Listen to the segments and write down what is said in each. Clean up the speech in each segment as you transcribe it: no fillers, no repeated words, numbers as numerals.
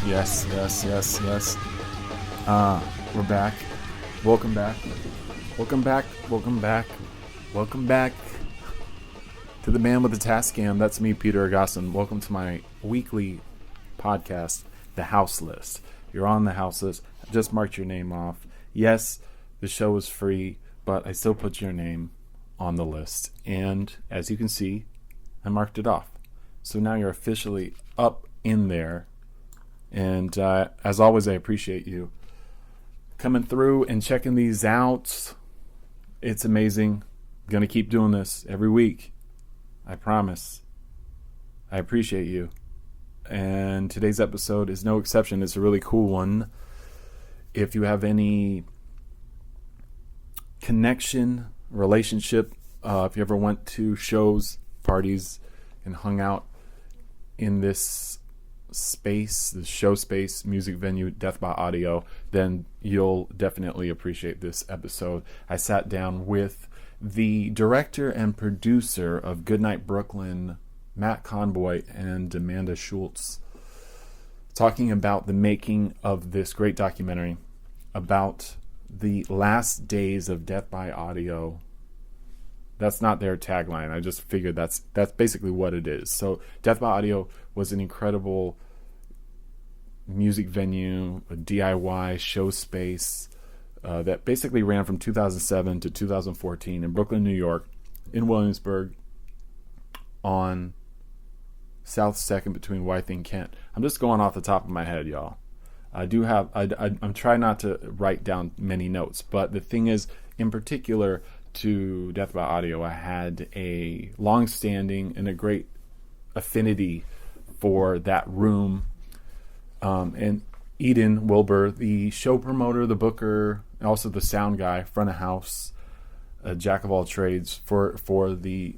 Yes, yes, yes, yes. We're back. Welcome back. Welcome back. Welcome back. Welcome back to the man with the task cam. That's me, Peter Agasson. Welcome to my weekly podcast, The House List. You're on the house list. I just marked your name off. Yes, the show is free, but I still put your name on the list. And as you can see, I marked it off. So now you're officially up in there. And as always, I appreciate you coming through and checking these out. It's amazing. I'm going to keep doing this every week. I promise. I appreciate you. And today's episode is no exception. It's a really cool one. If you have any connection, relationship, if you ever went to shows, parties, and hung out in this space, the show space, music venue, Death by Audio, then you'll definitely appreciate this episode. I sat down with the director and producer of Goodnight Brooklyn, Matt Conboy, and Amanda Schultz, talking about the making of this great documentary about the last days of Death by Audio. That's not their tagline. I just figured that's basically what it is. So Death by Audio was an incredible music venue, a DIY show space that basically ran from 2007 to 2014 in Brooklyn, New York, in Williamsburg, on South 2nd between Wythe and Kent. I'm just going off the top of my head, y'all. I'm trying not to write down many notes, but the thing is, in particular to Death by Audio, I had a long-standing and a great affinity for that room. And Eden Wilbur, the show promoter, the booker, and also the sound guy, front of house, a jack of all trades for the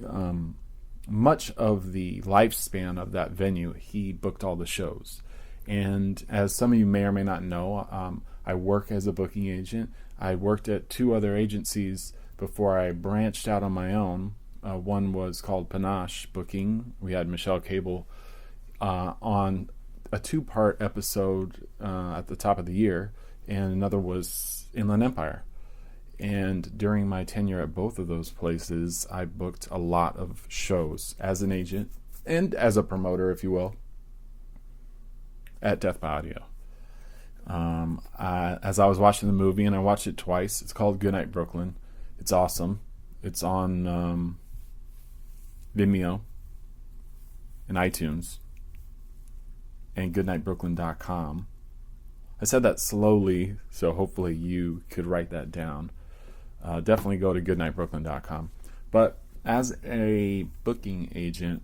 much of the lifespan of that venue. He booked all the shows. And as some of you may or may not know, I work as a booking agent. I worked at two other agencies before I branched out on my own. One was called Panache Booking. We had Michelle Cable on a 2-part episode at the top of the year, and another was Inland Empire. And during my tenure at both of those places, I booked a lot of shows as an agent and as a promoter, if you will, at Death by Audio. As I was watching the movie, and I watched it twice, it's called Goodnight Brooklyn. It's awesome. It's on Vimeo and iTunes and goodnightbrooklyn.com. I said that slowly, so hopefully you could write that down. Definitely go to goodnightbrooklyn.com. But as a booking agent,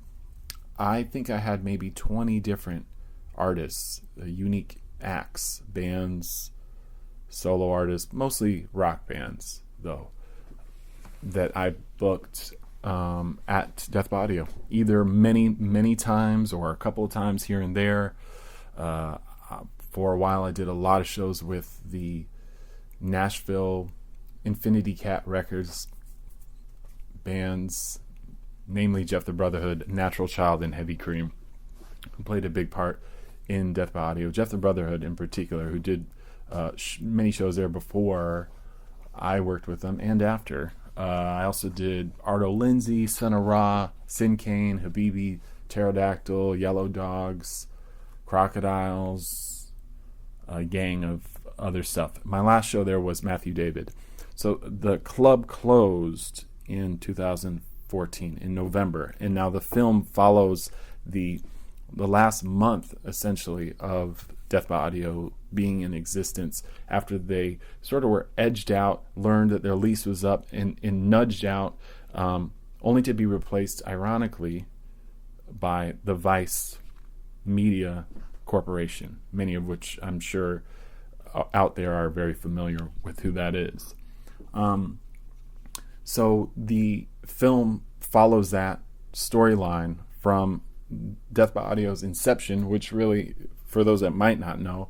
I think I had maybe 20 different artists, unique acts, bands, solo artists, mostly rock bands, though, that I booked at Death by Audio, either many times or a couple of times here and there. For a while, I did a lot of shows with the Nashville Infinity Cat Records bands, namely Jeff the Brotherhood, Natural Child, and Heavy Cream, who played a big part in Death by Audio. Jeff the Brotherhood in particular, who did many shows there before I worked with them and after. I also did Arto Lindsay, Son of Ra, Sin Kane, Habibi, Pterodactyl, Yellow Dogs, Crocodiles, a gang of other stuff. My last show there was Matthew David. So the club closed in 2014, in November, and now the film follows the last month, essentially, of Death by Audio being in existence after they sort of were edged out, learned that their lease was up, and nudged out, only to be replaced, ironically, by the Vice Media Corporation, many of which I'm sure out there are very familiar with who that is. So the film follows that storyline from Death by Audio's inception, which really, for those that might not know,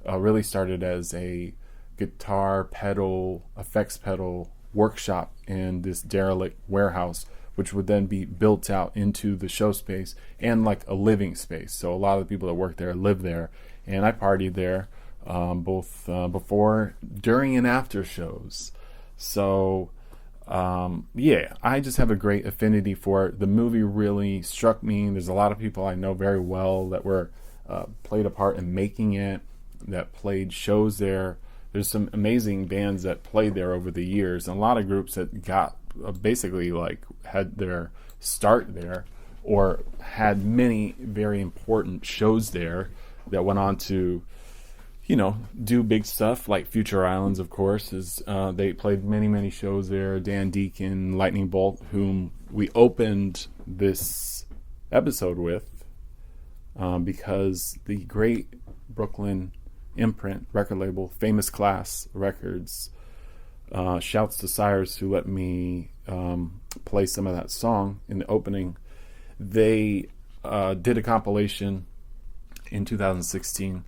really started as a guitar pedal, effects pedal workshop in this derelict warehouse, which would then be built out into the show space and like a living space. So a lot of the people that work there live there, and I partied there both before, during, and after shows. So I just have a great affinity for it. The movie really struck me. There's a lot of people I know very well that were played a part in making it, that played shows there. There's some amazing bands that played there over the years, and a lot of groups that got basically like had their start there or had many very important shows there that went on to, do big stuff, like Future Islands, of course. They played many shows there. Dan Deacon, Lightning Bolt, whom we opened this episode with, because the great Brooklyn imprint record label, Famous Class Records, shouts to Cyrus, who let me play some of that song in the opening. They did a compilation in 2016,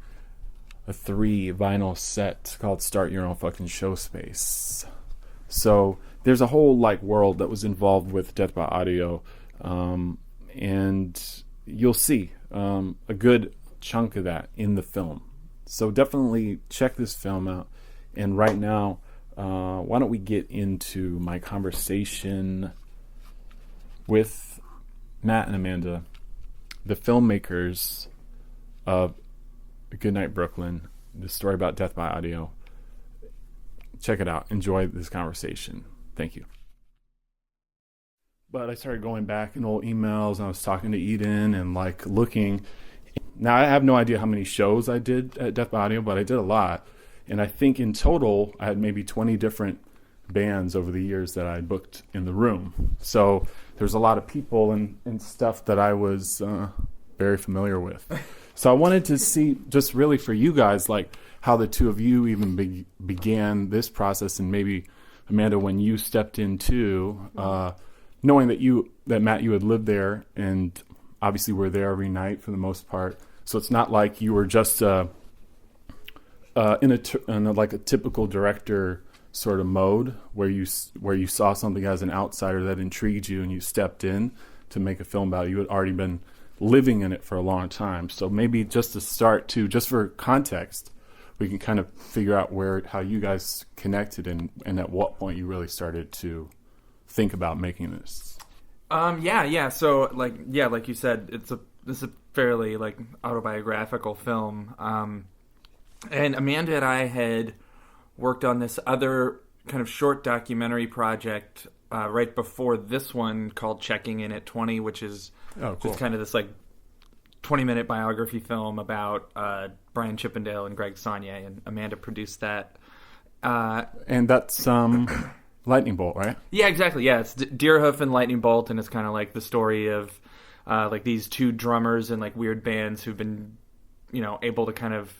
a 3 vinyl set called Start Your Own Fucking Show Space. So there's a whole world that was involved with Death by Audio, and you'll see a good chunk of that in the film. So definitely check this film out. And right now, why don't we get into my conversation with Matt and Amanda, the filmmakers of Goodnight Brooklyn, the story about Death by Audio. Check it out. Enjoy this conversation. Thank you. But I started going back in old emails, and I was talking to Eden and looking. Now, I have no idea how many shows I did at Death by Audio, but I did a lot. And I think in total, I had maybe 20 different bands over the years that I booked in the room. So there's a lot of people and stuff that I was very familiar with. So I wanted to see, just really for you guys, how the two of you even began this process, and maybe, Amanda, when you stepped in too, knowing that Matt, you had lived there and obviously were there every night for the most part. So it's not like you were just in a typical director sort of mode where you saw something as an outsider that intrigued you and you stepped in to make a film about it. You had already been living in it for a long time. So maybe just to start just for context, we can kind of figure out how you guys connected and at what point you really started to think about making this. So like you said, this is a fairly autobiographical film. And Amanda and I had worked on this other kind of short documentary project right before this one called Checking In at 20, which is just kind of this 20-minute biography film about Brian Chippendale and Greg Saunier, and Amanda produced that. And that's Lightning Bolt, right? Yeah, exactly. Yeah, it's Deerhoof and Lightning Bolt, and it's kind of the story of these two drummers in weird bands who've been, able to kind of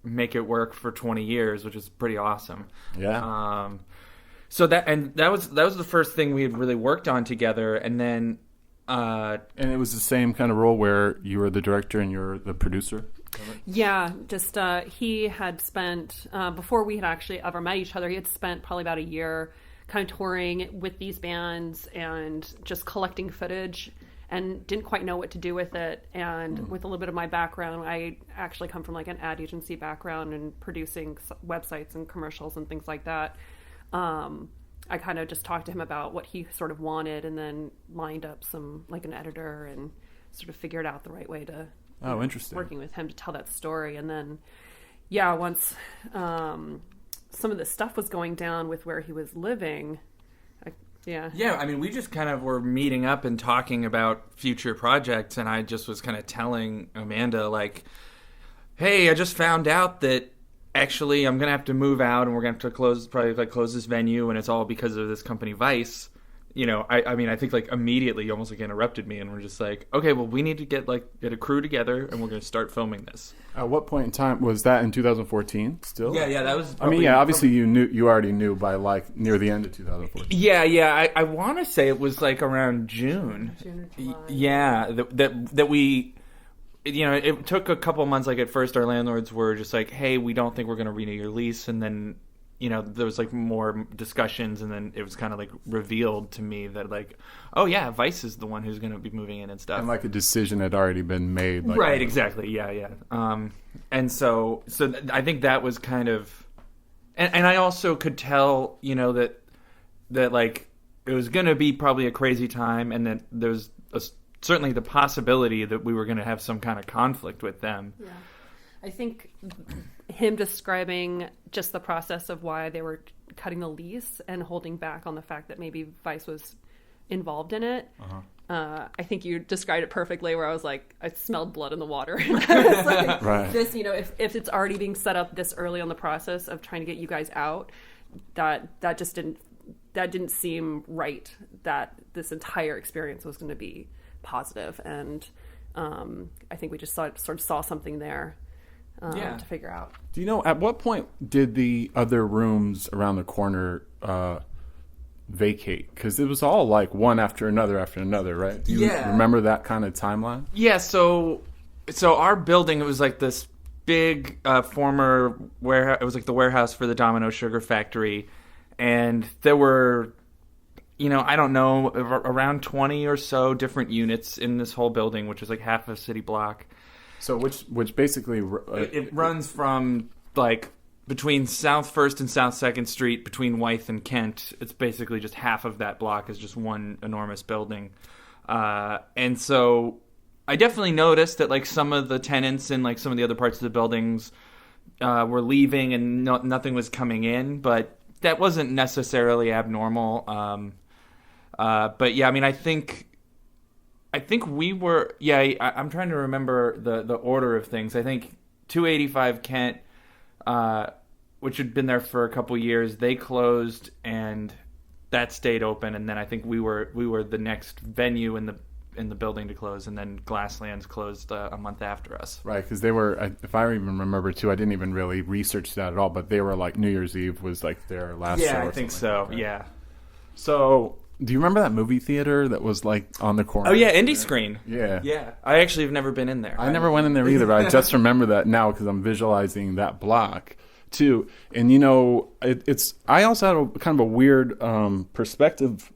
make it work for 20 years, which is pretty awesome. Yeah. So that was the first thing we had really worked on together, and then and it was the same kind of role where you were the director and you're the producer. Yeah, just he had spent before we had actually ever met each other, he had spent probably about a year kind of touring with these bands and just collecting footage, and didn't quite know what to do with it. And with a little bit of my background, I actually come from an ad agency background and producing websites and commercials and things like that. I kind of just talked to him about what he sort of wanted, and then lined up some an editor and sort of figured out the right way to interesting, working with him to tell that story. And then once some of the stuff was going down with where he was living. Yeah, I mean, we just kind of were meeting up and talking about future projects, and I just was kind of telling Amanda, hey, I just found out that actually I'm going to have to move out, and we're going to have to close this venue, and it's all because of this company Vice. I mean, I think immediately you almost interrupted me, and we're just okay, well, we need to get a crew together, and we're going to start filming this. At what point in time was that? In 2014 still? Yeah, that was obviously you already knew by near the end of 2014. Yeah, I want to say it was around June. June or July. Yeah, that we, it took a couple months. At first our landlords were just hey, we don't think we're going to renew your lease, and then there was like more discussions, and then it was kind of like revealed to me that like, oh yeah, Vice is the one who's going to be moving in and stuff. And like a decision had already been made. Like, right, exactly. Yeah. And so I think that was kind of, and I also could tell, that like it was going to be probably a crazy time, and that there's certainly the possibility that we were going to have some kind of conflict with them. Yeah. I think him describing just the process of why they were cutting the lease and holding back on the fact that maybe Vice was involved in it. I think you described it perfectly, where I was like, I smelled blood in the water. I was like, right. This, if it's already being set up this early on the process of trying to get you guys out, that didn't seem right, that this entire experience was going to be positive. And I think we just sort of saw something there. To figure out. Do you know at what point did the other rooms around the corner vacate? Because it was all like one after another, right? Do you remember that kind of timeline? Yeah, so our building, it was like this big former warehouse. It was like the warehouse for the Domino Sugar Factory, and there were, I don't know, around 20 or so different units in this whole building, which was like half a city block. So which basically it runs from like between South 1st and South 2nd Street, between Wythe and Kent. It's basically just half of that block is just one enormous building. And so I definitely noticed that like some of the tenants in like some of the other parts of the buildings were leaving, and nothing was coming in, but that wasn't necessarily abnormal. But yeah, I mean, I think we were, I'm trying to remember the order of things. I think 285 Kent, which had been there for a couple years, they closed, and that stayed open. And then I think we were the next venue in the building to close, and then Glasslands closed a month after us. Right, because they were, if I even remember too, I didn't even really research that at all, but they were like New Year's Eve was like their last show. Yeah, I think so, right? Yeah. So... do you remember that movie theater that was like on the corner? Oh yeah, Indie Screen. Yeah. Yeah. I actually have never been in there. I never went in there either, but I just remember that now because I'm visualizing that block too. And it's I also had a kind of a weird perspective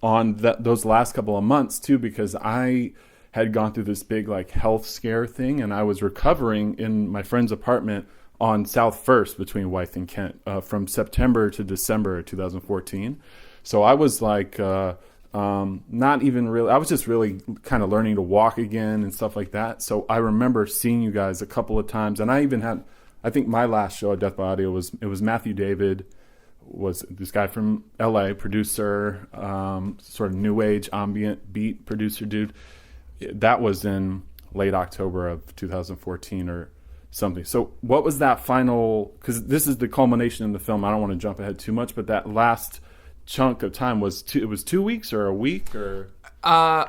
on those last couple of months too, because I had gone through this big like health scare thing, and I was recovering in my friend's apartment on South 1st between Wythe and Kent from September to December 2014. So I was like, not even really, I was just really kind of learning to walk again and stuff like that. So I remember seeing you guys a couple of times, and I even had, I think my last show at Death by Audio was Matthew David, was this guy from LA, producer, sort of new age ambient beat producer dude. That was in late October of 2014 or something. So what was that final, because this is the culmination in the film, I don't want to jump ahead too much, but that last chunk of time was 2 weeks or a week, or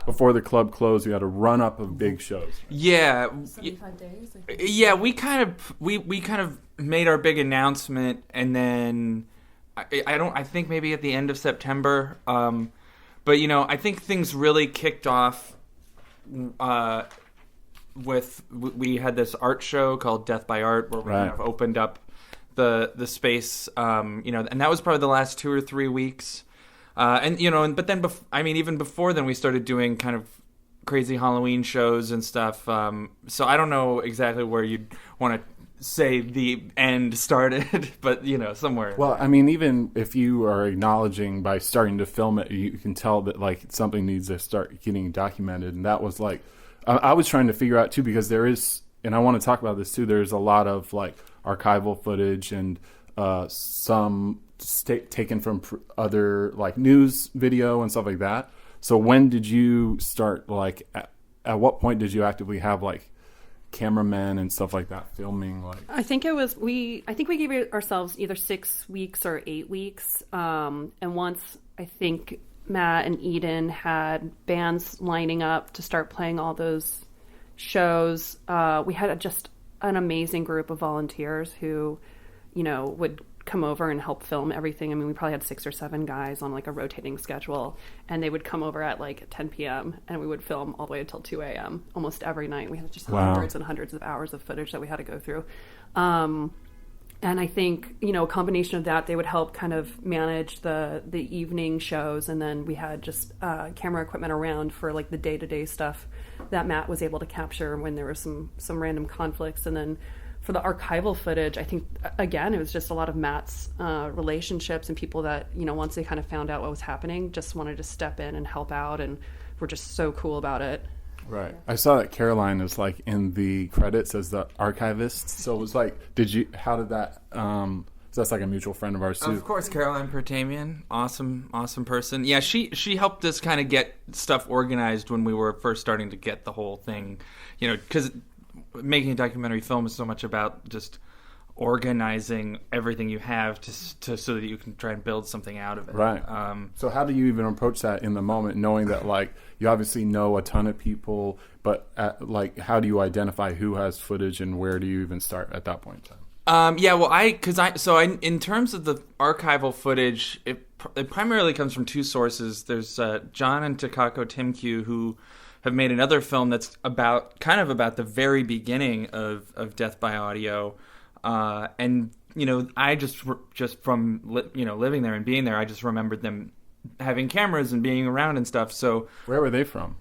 before the club closed, you had a run up of big shows. Yeah, 75 days. Yeah, we kind of made our big announcement, and then I think maybe at the end of September. But I think things really kicked off with we had this art show called Death by Art, where we kind of opened up the space, and that was probably the last 2 or 3 weeks, but then even before then we started doing kind of crazy Halloween shows and stuff. So I don't know exactly where you'd want to say the end started, but somewhere. Well, I mean, even if you are acknowledging by starting to film it, you can tell that like something needs to start getting documented, and that was like I was trying to figure out too, because there is, and I want to talk about this too. There's a lot of like archival footage and some taken from other like news video and stuff like that. So when did you start, like at what point did you actively have like cameramen and stuff like that filming? Like I think we gave ourselves either 6 weeks or 8 weeks, and once I think Matt and Eden had bands lining up to start playing all those shows, we had just an amazing group of volunteers who, would come over and help film everything. I mean, we probably had 6 or 7 guys on like a rotating schedule, and they would come over at like 10 p.m. and we would film all the way until 2 a.m. almost every night. We had just hundreds and hundreds of hours of footage that we had to go through. And I think, a combination of that, they would help kind of manage the evening shows. And then we had just camera equipment around for like the day-to-day stuff that Matt was able to capture when there were some random conflicts. And then for the archival footage, I think, again, it was just a lot of Matt's relationships and people that, once they kind of found out what was happening, just wanted to step in and help out, and were just so cool about it. Right. I saw that Caroline is like in the credits as the archivist. So it was like, how did that, so that's like a mutual friend of ours too. Of course, Caroline Pertamian, awesome person. Yeah, she helped us kind of get stuff organized when we were first starting to get the whole thing, because making a documentary film is so much about just organizing everything you have to so that you can try and build something out of it. Right. So how do you even approach that in the moment, knowing that like you obviously know a ton of people, but how do you identify who has footage and where do you even start at that point in time? In terms of the archival footage, it primarily comes from two sources. There's John and Takako Timku, who have made another film that's about the very beginning of Death by Audio. And I just from living there and being there, I just remembered them having cameras and being around and stuff. So where were they from?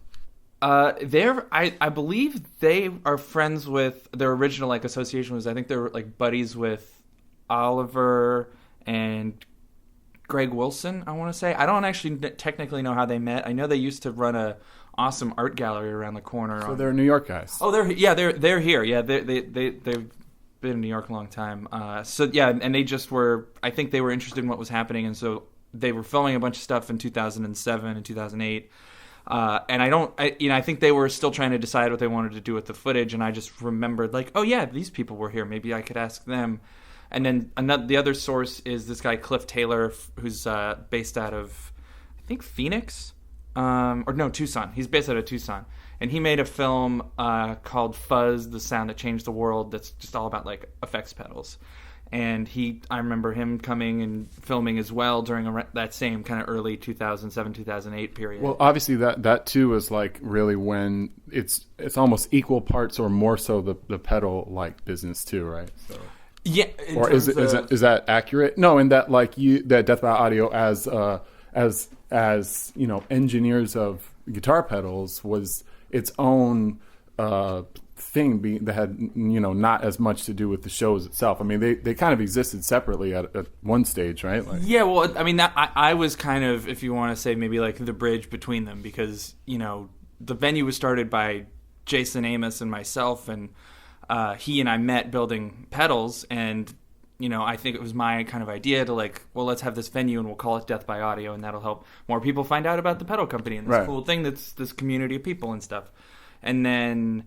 I believe they are friends with their original association was, I think they were buddies with Oliver and Greg Wilson, I want to say. I don't actually technically know how they met. I know they used to run a awesome art gallery around the corner. So they're New York guys. Oh, they're here. Yeah, they've been in New York a long time. And they just were, I think they were interested in what was happening, and so they were filming a bunch of stuff in 2007 and 2008. I think they were still trying to decide what they wanted to do with the footage, and I just remembered these people were here. Maybe I could ask them. And then the other source is this guy Cliff Taylor, who's based out of, I think, Phoenix, Tucson. He's based out of Tucson. And he made a film called Fuzz, The Sound That Changed the World, that's just all about effects pedals. And I remember him coming and filming as well during that same kind of early 2007, 2008 period. Well, obviously that too is really when it's almost equal parts or more so the pedal business too, right? So. Yeah. Or is that accurate? No, in that that Death by Audio as engineers of guitar pedals was its own thing that had not as much to do with the shows itself. I mean, they kind of existed separately at one stage, right? Yeah, well, I mean, I was kind of, if you want to say, maybe the bridge between them, because the venue was started by Jason Amos and myself, and he and I met building pedals, and I think it was my kind of idea to let's have this venue and we'll call it Death by Audio, and that'll help more people find out about the pedal company and this cool thing that's this community of people and stuff. And then,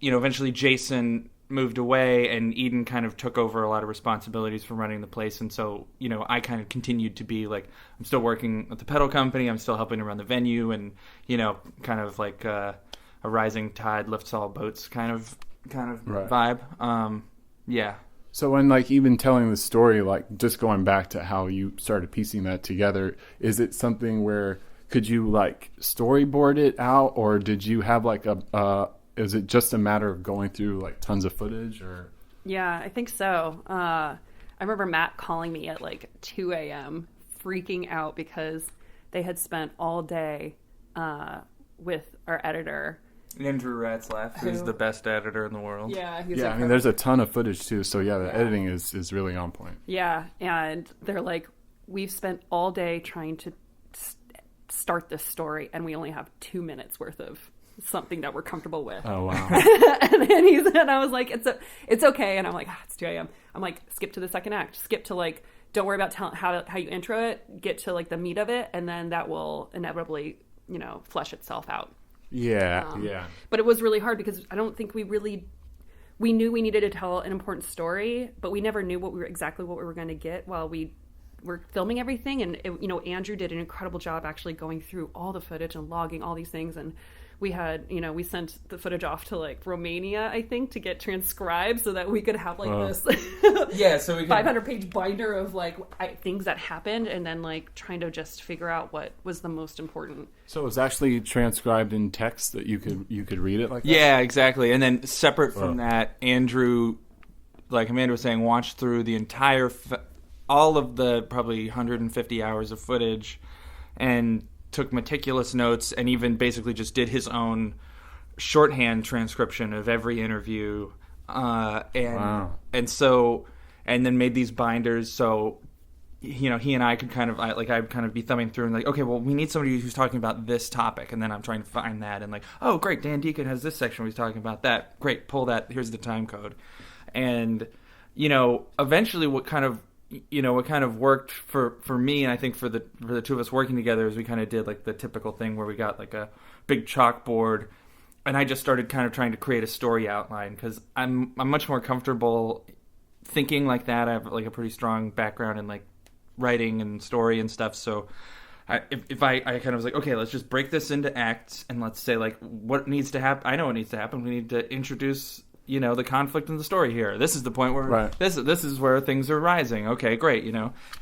eventually Jason moved away and Eden kind of took over a lot of responsibilities for running the place. And so, I kind of continued to be I'm still working at the pedal company. I'm still helping to run the venue, and, kind of a rising tide lifts all boats kind of vibe. Yeah. So when even telling the story, just going back to how you started piecing that together, is it something where could you storyboard it out, or did you have is it just a matter of going through tons of footage, or? Yeah, I think so. I remember Matt calling me at 2 a.m. freaking out because they had spent all day with our editor. Andrew Ratzlaff, who's the best editor in the world. Yeah, I mean, there's a ton of footage too, so the editing is really on point. Yeah, and they're we've spent all day trying to start this story, and we only have 2 minutes worth of something that we're comfortable with. Oh, wow. And then I was like, it's okay, and I'm it's 2 a.m. I'm skip to the second act, skip to don't worry about how you intro it, get to the meat of it, and then that will inevitably flesh itself out. Yeah. But it was really hard because I don't think we knew we needed to tell an important story, but we never knew exactly what we were going to get while we were filming everything. And Andrew did an incredible job actually going through all the footage and logging all these things. And we had, we sent the footage off to Romania, I think, to get transcribed so that we could have this so we 500-page binder of things that happened, and then trying to just figure out what was the most important. So it was actually transcribed in text that you could read it like that? Yeah, exactly. And then separate from that, Andrew like Amanda was saying, watched through the entire, all of the probably 150 hours of footage, and took meticulous notes, and even basically just did his own shorthand transcription of every interview, and so, and then made these binders. So, he and I could I'd kind of be thumbing through and like, okay, well, we need somebody who's talking about this topic, and then I'm trying to find that, and like, oh, great, Dan Deacon has this section where he's talking about that. Great, pull that. Here's the time code, and eventually, what kind of worked for me, and I think for the two of us working together, is we kind of did like the typical thing where we got like a big chalkboard, and I just started kind of trying to create a story outline, because I'm much more comfortable thinking like that. I have like a pretty strong background in like writing and story and stuff. So if I kind of was like, okay, let's just break this into acts, and let's say like what needs to happen. I know what needs to happen. We need to introduce the conflict in the story here. This is the point where this is where things are rising. Okay, great,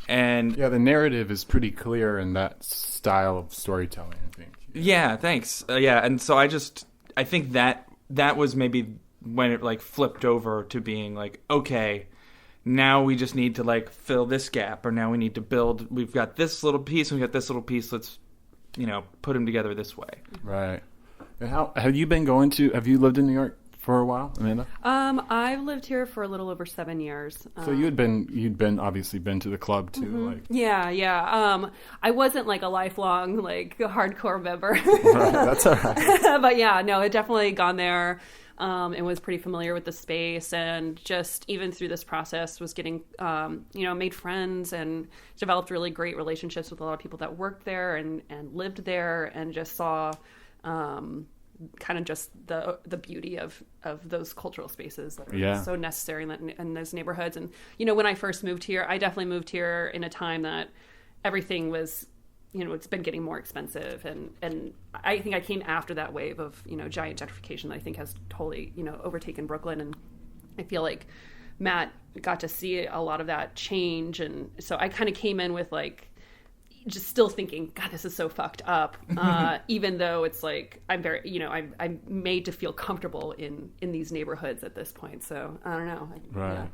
and yeah, the narrative is pretty clear in that style of storytelling, I think. Yeah, thanks. And so I think that was maybe when it like flipped over to being like, okay, now we just need to like fill this gap, or now we need to build. We've got this little piece, and we got this little piece. Let's put them together this way. Right. And how have you been going to? Have you lived in New York for a while, Amanda? I've lived here for a little over 7 years. So you'd been obviously been to the club too, mm-hmm. like. Yeah. I wasn't like a lifelong like hardcore member. Right, that's all right. But yeah, no, it definitely gone there. And was pretty familiar with the space, and just even through this process was getting, made friends and developed really great relationships with a lot of people that worked there and lived there, and just saw kind of just the beauty of those cultural spaces that are so necessary in those neighborhoods. And, when I first moved here, I definitely moved here in a time that everything was, it's been getting more expensive. And I think I came after that wave of, giant gentrification that I think has totally, overtaken Brooklyn. And I feel like Matt got to see a lot of that change. And so I kind of came in with like, just still thinking, God, this is so fucked up. Even though it's like, I'm very, I'm made to feel comfortable in these neighborhoods at this point. So I don't know. Right. Yeah.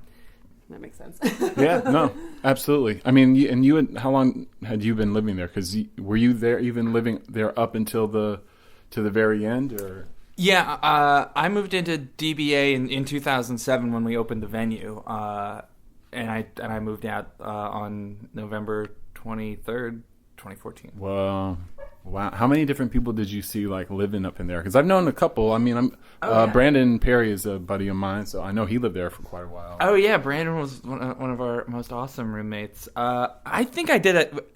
That makes sense. Yeah, no, absolutely. I mean, how long had you been living there? Because were you there, even living there up until to the very end, or? Yeah, I moved into DBA in 2007 when we opened the venue, and I moved out on November 23rd, 2014. Wow. How many different people did you see like living up in there? Because I've known a couple. I mean, Brandon Perry is a buddy of mine, so I know he lived there for quite a while. Oh yeah, Brandon was one of our most awesome roommates. I think we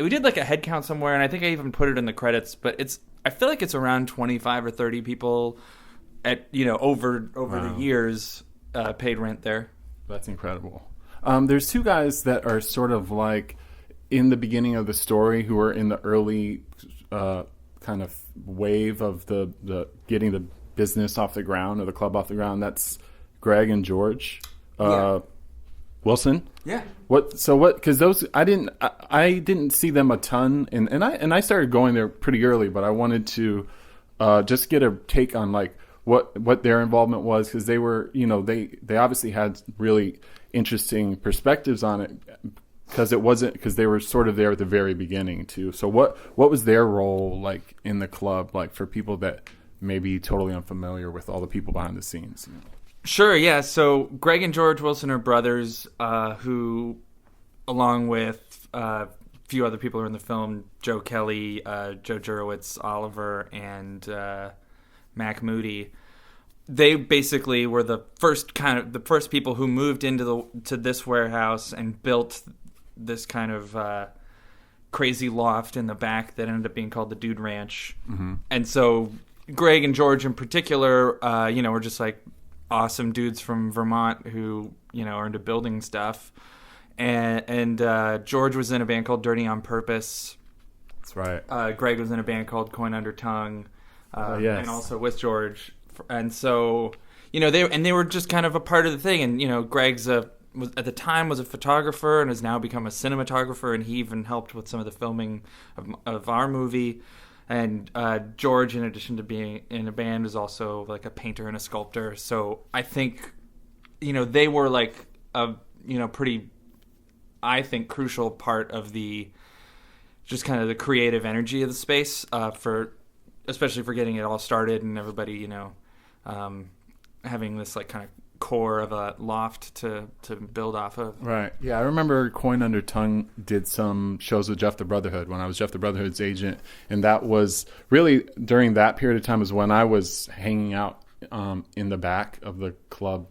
did like a head count somewhere, and I think I even put it in the credits. But I feel like it's around 25 or 30 people at over the years paid rent there. That's incredible. There's two guys that are sort of like in the beginning of the story who are in the early kind of wave of the getting the business off the ground, or the club off the ground. That's Greg and George Wilson. Yeah. Because those I didn't see them a ton, and I started going there pretty early, but I wanted to just get a take on like what their involvement was, because they were they obviously had really interesting perspectives on it. Because they were sort of there at the very beginning too. So what was their role like in the club, like for people that may be totally unfamiliar with all the people behind the scenes? Sure, yeah. So Greg and George Wilson are brothers who, along with a few other people who are in the film, Joe Kelly, Joe Jurowitz, Oliver, and Mac Moody, they basically were the first people who moved into this warehouse and built this kind of crazy loft in the back that ended up being called the Dude Ranch. Mm-hmm. And so Greg and George in particular, were just like awesome dudes from Vermont who, are into building stuff. And George was in a band called Dirty on Purpose. That's right. Greg was in a band called Coin Under Tongue. Yes. And also with George. And so, they were just kind of a part of the thing. And, Greg's at the time was a photographer and has now become a cinematographer, and he even helped with some of the filming of our movie. And George, in addition to being in a band, is also like a painter and a sculptor. So I think, they were like a pretty, I think, crucial part of the just kind of the creative energy of the space especially for getting it all started and everybody having this like kind of core of a loft to build off of. Right. Yeah, I remember Coin Under Tongue did some shows with Jeff the Brotherhood when I was Jeff the Brotherhood's agent, and that was really during that period of time is when I was hanging out in the back of the club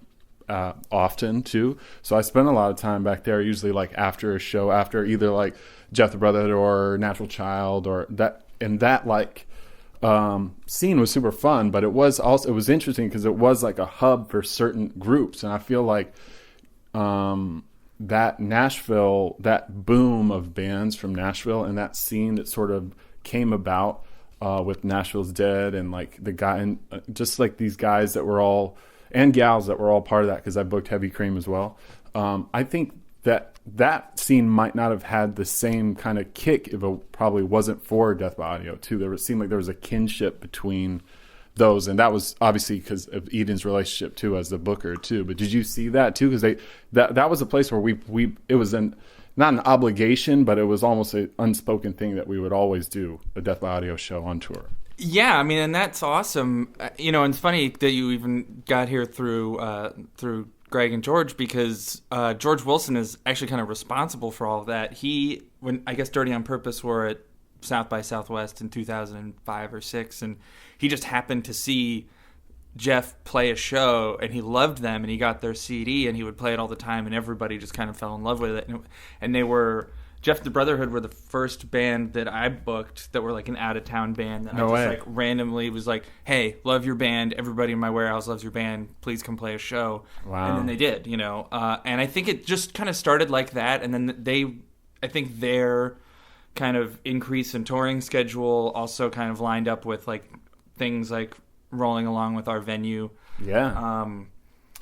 often too. So I spent a lot of time back there, usually like after a show, after either like Jeff the Brotherhood or Natural Child or that, and that like scene was super fun, but it was interesting because it was like a hub for certain groups, and I feel like that Nashville, that boom of bands from Nashville and that scene that sort of came about with Nashville's Dead and like the guy and just like these guys that were all and gals that were all part of that, because I booked Heavy Cream as well. I think that scene might not have had the same kind of kick if it probably wasn't for Death by Audio too. It seemed like there was a kinship between those, and that was obviously because of Eden's relationship too as the booker too. But did you see that too? Because that was a place where we it was not an obligation, but it was almost an unspoken thing that we would always do a Death by Audio show on tour. Yeah, I mean, and that's awesome. And it's funny that you even got here through Greg and George, because George Wilson is actually kind of responsible for all of that. When I guess Dirty on Purpose were at South by Southwest in 2005 or 6, and he just happened to see Jeff play a show, and he loved them, and he got their CD, and he would play it all the time, and everybody just kind of fell in love with it. And they were... Jeff the Brotherhood were the first band that I booked that were like an out-of-town band. That like randomly was like, hey, love your band. Everybody in my warehouse loves your band. Please come play a show. Wow. And then they did, and I think it just kind of started like that. And then I think their kind of increase in touring schedule also kind of lined up with like things like rolling along with our venue. Yeah.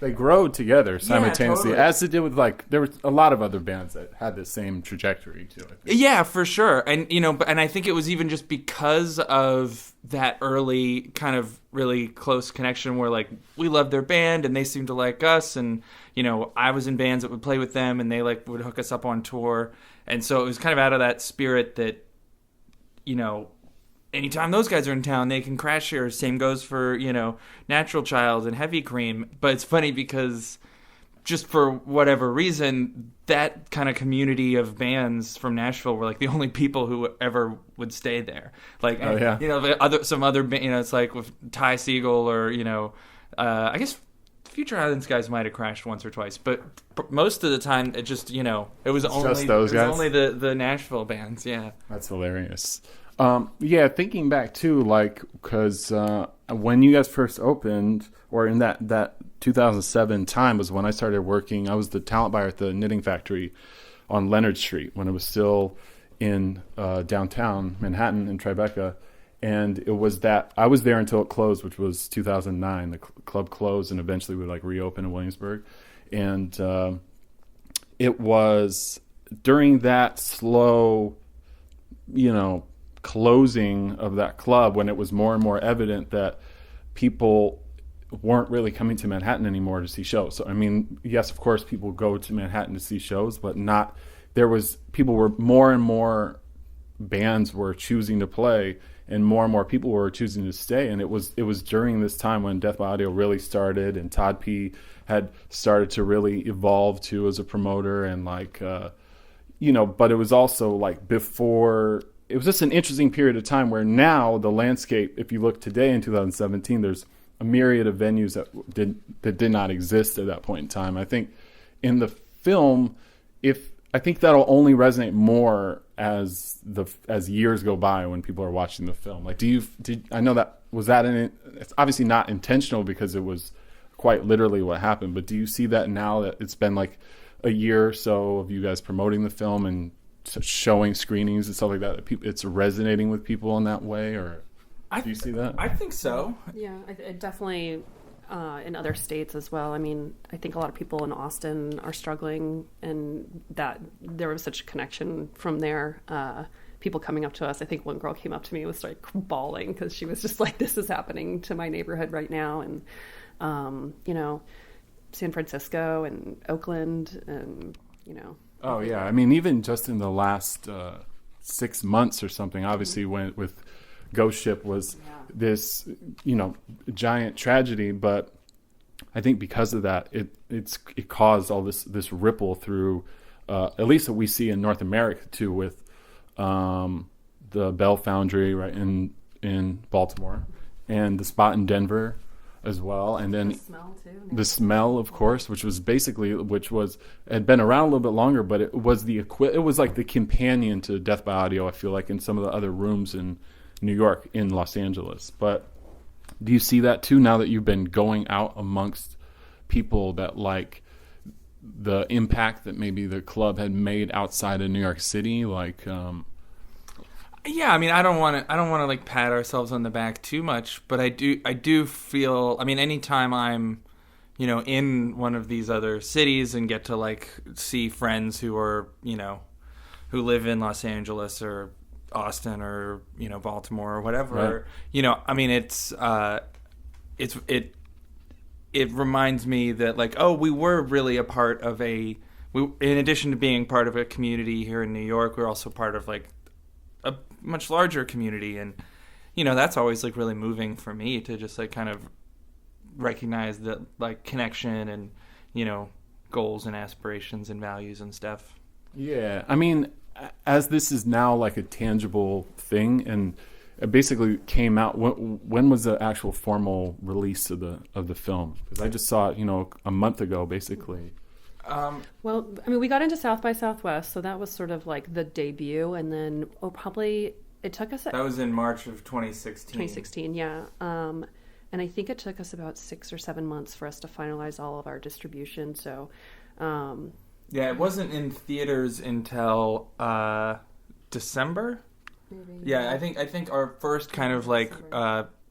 They grow together simultaneously, as it did with there was a lot of other bands that had the same trajectory too. I think. Yeah, for sure, and and I think it was even just because of that early kind of really close connection where like we loved their band and they seemed to like us, and I was in bands that would play with them and they like would hook us up on tour, and so it was kind of out of that spirit that anytime those guys are in town, they can crash here. Same goes for, Natural Child and Heavy Cream. But it's funny because just for whatever reason, that kind of community of bands from Nashville were like the only people who ever would stay there. Like, some other, it's like with Ty Segall or, I guess Future Islands guys might have crashed once or twice, but most of the time it just, it was only just those guys. Only the Nashville bands. Yeah. That's hilarious. Thinking back too, because when you guys first opened, or in that 2007 time was when I started working. I was the talent buyer at the Knitting Factory on Leonard Street when it was still in downtown Manhattan in Tribeca, and it was that I was there until it closed, which was 2009. The club closed and eventually would reopen in Williamsburg, and it was during that slow, closing of that club when it was more and more evident that people weren't really coming to Manhattan anymore to see shows. So, I mean, yes, of course, people go to Manhattan to see shows, but more and more bands were choosing to play and more people were choosing to stay. And it was during this time when Death by Audio really started and Todd P had started to really evolve too as a promoter and but it was also before. It was just an interesting period of time where now the landscape, if you look today in 2017, there's a myriad of venues that did not exist at that point in time. I think in the film, I think that'll only resonate more as years go by when people are watching the film. I know it's obviously not intentional because it was quite literally what happened, but do you see that now that it's been a year or so of you guys promoting the film and showing screenings and stuff like that, it's resonating with people in that way, or do you see that? I think so. Yeah, I definitely in other states as well. I mean, I think a lot of people in Austin are struggling, and that there was such a connection from there. People coming up to us. I think one girl came up to me and was bawling because she was just like, "This is happening to my neighborhood right now," and San Francisco and Oakland and, Oh, yeah. I mean, even just in the last 6 months or something, obviously, when with Ghost Ship was this, giant tragedy. But I think because of that, it caused all this ripple through, at least that we see in North America, too, with the Bell Foundry right in Baltimore and the spot in Denver as well, and then the smell, of course, which had been around a little bit longer, but it was it was like the companion to Death by Audio, I feel like, in some of the other rooms in New York, in Los Angeles. But do you see that too now that you've been going out amongst people that like the impact that maybe the club had made outside of New York City? Like, yeah, I mean, I don't want to like pat ourselves on the back too much, but I do feel, I mean, anytime I'm, in one of these other cities and get to like see friends who are, who live in Los Angeles or Austin or, Baltimore or whatever, right. I mean, it reminds me that like, oh, we were really a part of in addition to being part of a community here in New York, we're also part of like a much larger community, and that's always like really moving for me to just like kind of recognize that like connection and goals and aspirations and values and stuff. Yeah, I mean, as this is now like a tangible thing, and it basically came out. When was the actual formal release of the film? Because I just saw it, a month ago, basically. Well, I mean, we got into South by Southwest, so that was sort of like the debut, and then it took us. That was in March of 2016. 2016, yeah. And I think it took us about 6 or 7 months for us to finalize all of our distribution. So, yeah, it wasn't in theaters until December. Maybe. Yeah, I think our first kind of like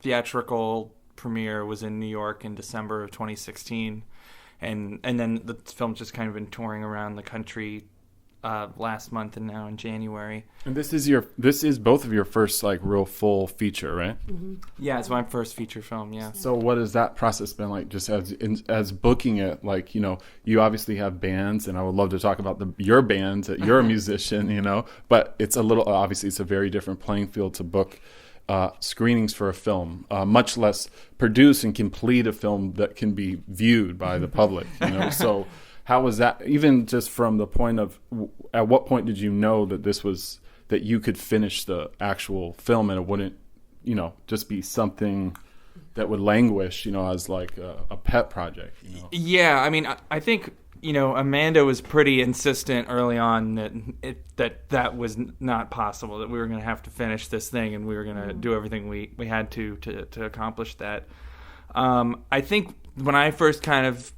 theatrical premiere was in New York in December of 2016. And then the film's just kind of been touring around the country last month and now in January. And this is both of your first like real full feature, right? Mm-hmm. Yeah, it's my first feature film. Yeah. So what has that process been like? Just as booking it, like you obviously have bands, and I would love to talk about your bands that you're a musician, but it's a very different playing field to book screenings for a film, much less produce and complete a film that can be viewed by the public. So how was that? Even just from the point of, at what point did you know that you could finish the actual film and it wouldn't, just be something that would languish, as like a pet project? Yeah, I mean, I think. Amanda was pretty insistent early on that was not possible, that we were going to have to finish this thing and we were going to do everything we had to accomplish that. I think when I first kind of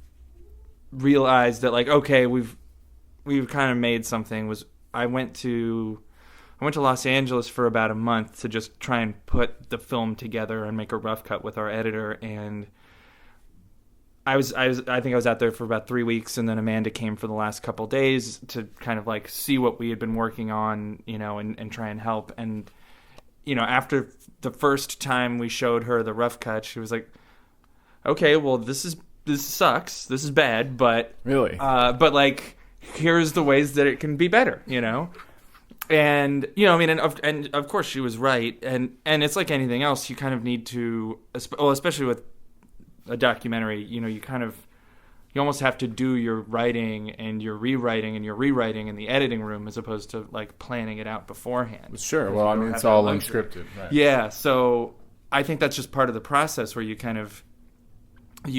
realized that, like, okay, we've kind of made something, was I went to Los Angeles for about a month to just try and put the film together and make a rough cut with our editor, and I think I was out there for about 3 weeks, and then Amanda came for the last couple of days to kind of like see what we had been working on, and try and help. And, after the first time we showed her the rough cut, she was like, okay, well, this sucks. This is bad, but really, but like, here's the ways that it can be better, And, I mean, and of course she was right. And it's like anything else, you kind of need to, especially with a documentary, you almost have to do your writing and your rewriting and your rewriting in the editing room as opposed to like planning it out beforehand. Sure. Well, I mean, it's all unscripted. Right. Yeah. So I think that's just part of the process where you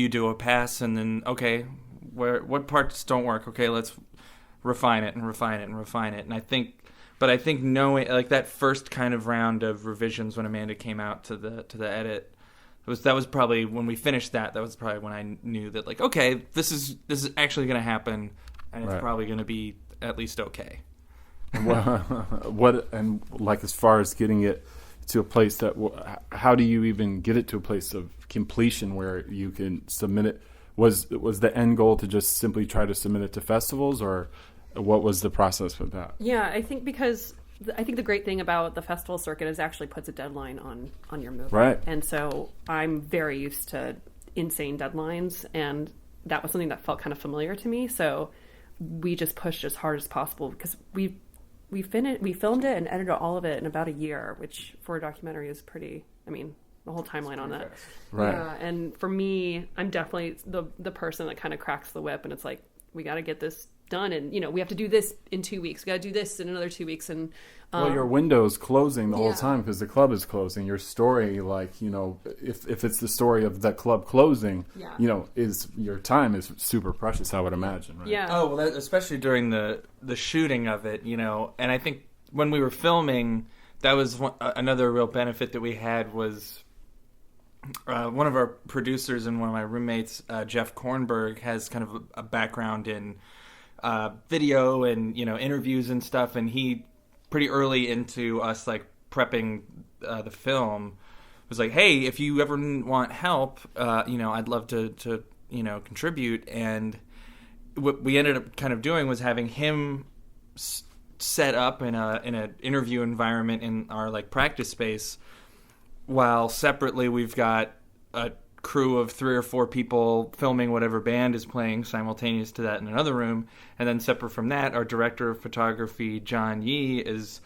do a pass and then, okay, what parts don't work? Okay, let's refine it and refine it and refine it. And I think knowing like that first kind of round of revisions when Amanda came out to the edit, that was probably when we finished that was probably when I knew that, like, okay, this is actually going to happen, and it's probably going to be at least okay. What and like as far as getting it to a place that, how do you even get it to a place of completion where you can submit it? Was the end goal to just simply try to submit it to festivals, or what was the process with that? Yeah, I think the great thing about the festival circuit is it actually puts a deadline on your movie. Right. And so I'm very used to insane deadlines, and that was something that felt kind of familiar to me. So we just pushed as hard as possible because we filmed it and edited all of it in about a year, which for a documentary is pretty, I mean, the whole timeline on that. Right. Yeah, and for me, I'm definitely the person that kind of cracks the whip, and it's like, we got to get this done, and we have to do this in 2 weeks. We got to do this in another 2 weeks, and well, your window's closing the whole time because the club is closing. Your story, if it's the story of that club closing, is your time is super precious, I would imagine, right? Yeah. Oh, well, especially during the shooting of it, and I think when we were filming, that was another real benefit that we had was one of our producers and one of my roommates, Jeff Kornberg, has kind of a background in video and interviews and stuff, and he pretty early into us like prepping the film was like, hey, if you ever want help, I'd love to contribute. And what we ended up kind of doing was having him set up in an interview environment in our like practice space, while separately we've got a crew of 3 or 4 people filming whatever band is playing simultaneous to that in another room. And then separate from that, our director of photography, John Yee, is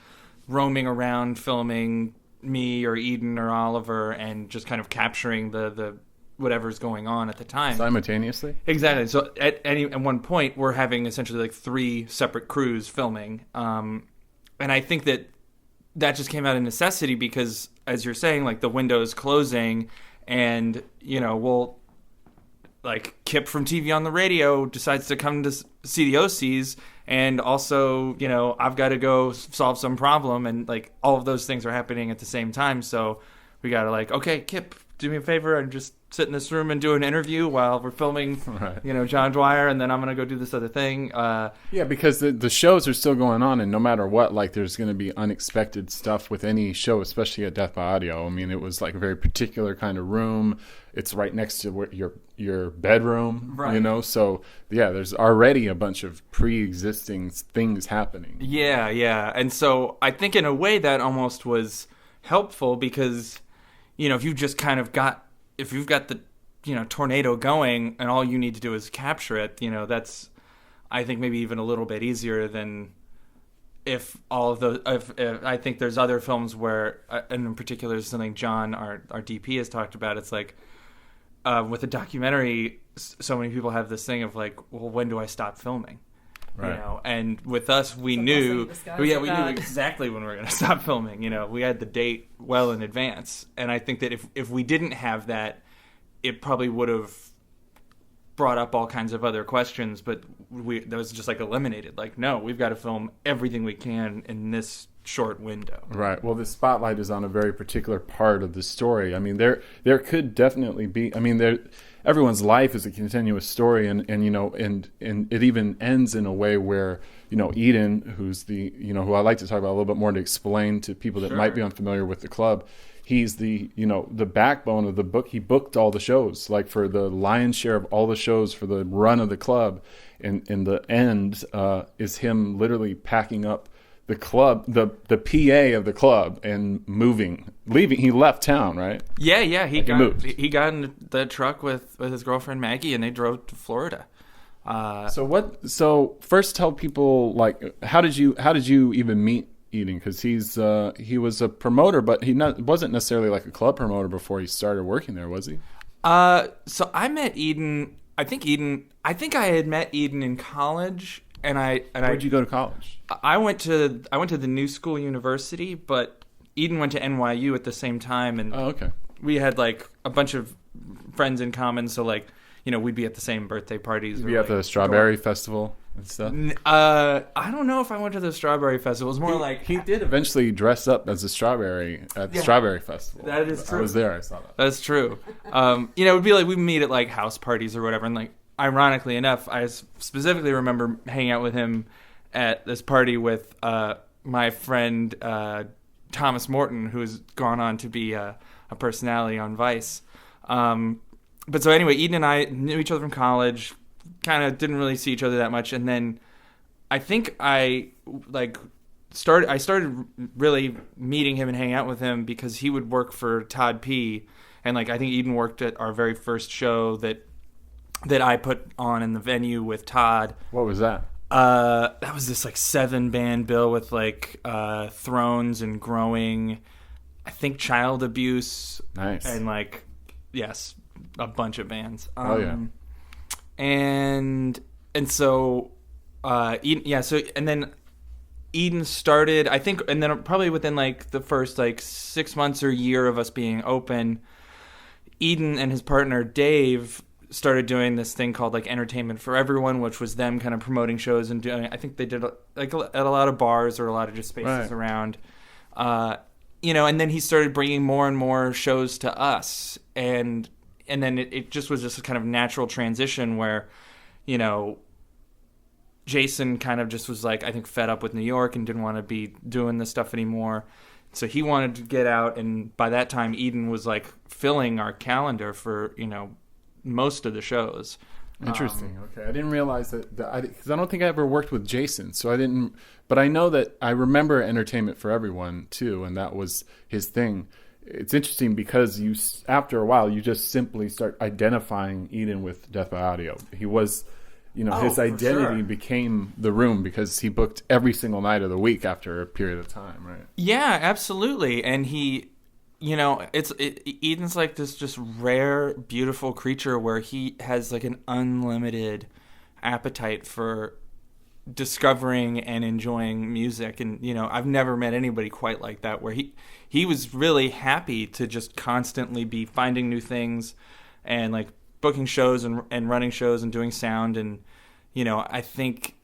roaming around filming me or Eden or Oliver and just kind of capturing the whatever's going on at the time. Simultaneously? Exactly. So at one point, we're having essentially like 3 separate crews filming. And I think that just came out of necessity because, as you're saying, like the window is closing, and we'll like Kip from TV on the Radio decides to come to see the OCs, and also I've got to go solve some problem, and like all of those things are happening at the same time. So we got to like, okay, Kip, do me a favor and just sit in this room and do an interview while we're filming, right. John Dwyer, and then I'm going to go do this other thing. Yeah, because the shows are still going on, and no matter what, like there's going to be unexpected stuff with any show, especially at Death by Audio. I mean, it was like a very particular kind of room. It's right next to your bedroom, right. So yeah, there's already a bunch of pre-existing things happening. Yeah, and so I think in a way that almost was helpful because if you've got the tornado going and all you need to do is capture it, that's I think maybe even a little bit easier than if all of those. If I think there's other films where, and in particular something John, our DP, has talked about. It's like with a documentary, so many people have this thing of like, well, when do I stop filming? Right. And with us, we knew exactly when we were going to stop filming. We had the date well in advance, and I think that if we didn't have that, it probably would have brought up all kinds of other questions. But that was just like eliminated. Like, no, we've got to film everything we can in this short window. Right. Well, the spotlight is on a very particular part of the story. I mean, there could definitely be. I mean, everyone's life is a continuous story, and it even ends in a way where Eden, who's who I like to talk about a little bit more to explain to people that might be unfamiliar with the club. He's the backbone of the book. He booked all the shows, like for the lion's share of all the shows for the run of the club. And in the end is him literally packing up the club, the PA of the club, and leaving. He left town, right? Yeah. He got in the truck with his girlfriend Maggie, and they drove to Florida. So first, tell people like how did you even meet Eden? Because he was a promoter, but wasn't necessarily like a club promoter before he started working there, was he? So I met Eden. I think I had met Eden in college. Where'd you go to college? I went to the New School University, but Eden went to NYU at the same time, and okay. We had like a bunch of friends in common, so like we'd be at the same birthday parties. You'd be at the Strawberry Festival and stuff. I don't know if I went to the Strawberry Festival. It was more like he did eventually dress up as a strawberry at the Strawberry Festival. That is true. I was there. I saw that. That's true. It would be like we'd meet at like house parties or whatever, and like. Ironically enough, I specifically remember hanging out with him at this party with my friend Thomas Morton, who's gone on to be a personality on Vice. But so anyway, Eden and I knew each other from college, kind of didn't really see each other that much, and then I think I started really meeting him and hanging out with him because he would work for Todd P. And like I think Eden worked at our very first show that that I put on in the venue with Todd. What was that? That was this like 7-band bill with like Thrones and Growing, I think Child Abuse, Nice. and like yes, a bunch of bands. Oh yeah. And so and then Eden started, I think, and then probably within like the first like 6 months or year of us being open, Eden and his partner Dave started doing this thing called like Entertainment for Everyone, which was them kind of promoting shows and doing, I think they did like at a lot of bars or a lot of just spaces around, and then he started bringing more and more shows to us, and then it just was just a kind of natural transition where, Jason kind of just was like, I think, fed up with New York and didn't want to be doing this stuff anymore. So he wanted to get out, and by that time, Eden was like filling our calendar for, most of the shows. Interesting. Okay, I didn't realize that because I don't think I ever worked with Jason, so I didn't. But I know that I remember Entertainment for Everyone too, and that was his thing. It's interesting because after a while, you just simply start identifying Eden with Death by Audio. He was, his identity became the room because he booked every single night of the week after a period of time, right? Yeah, absolutely. And he, Eden's like this just rare, beautiful creature where he has like an unlimited appetite for discovering and enjoying music. And, I've never met anybody quite like that, where he was really happy to just constantly be finding new things and like booking shows and running shows and doing sound. And, I think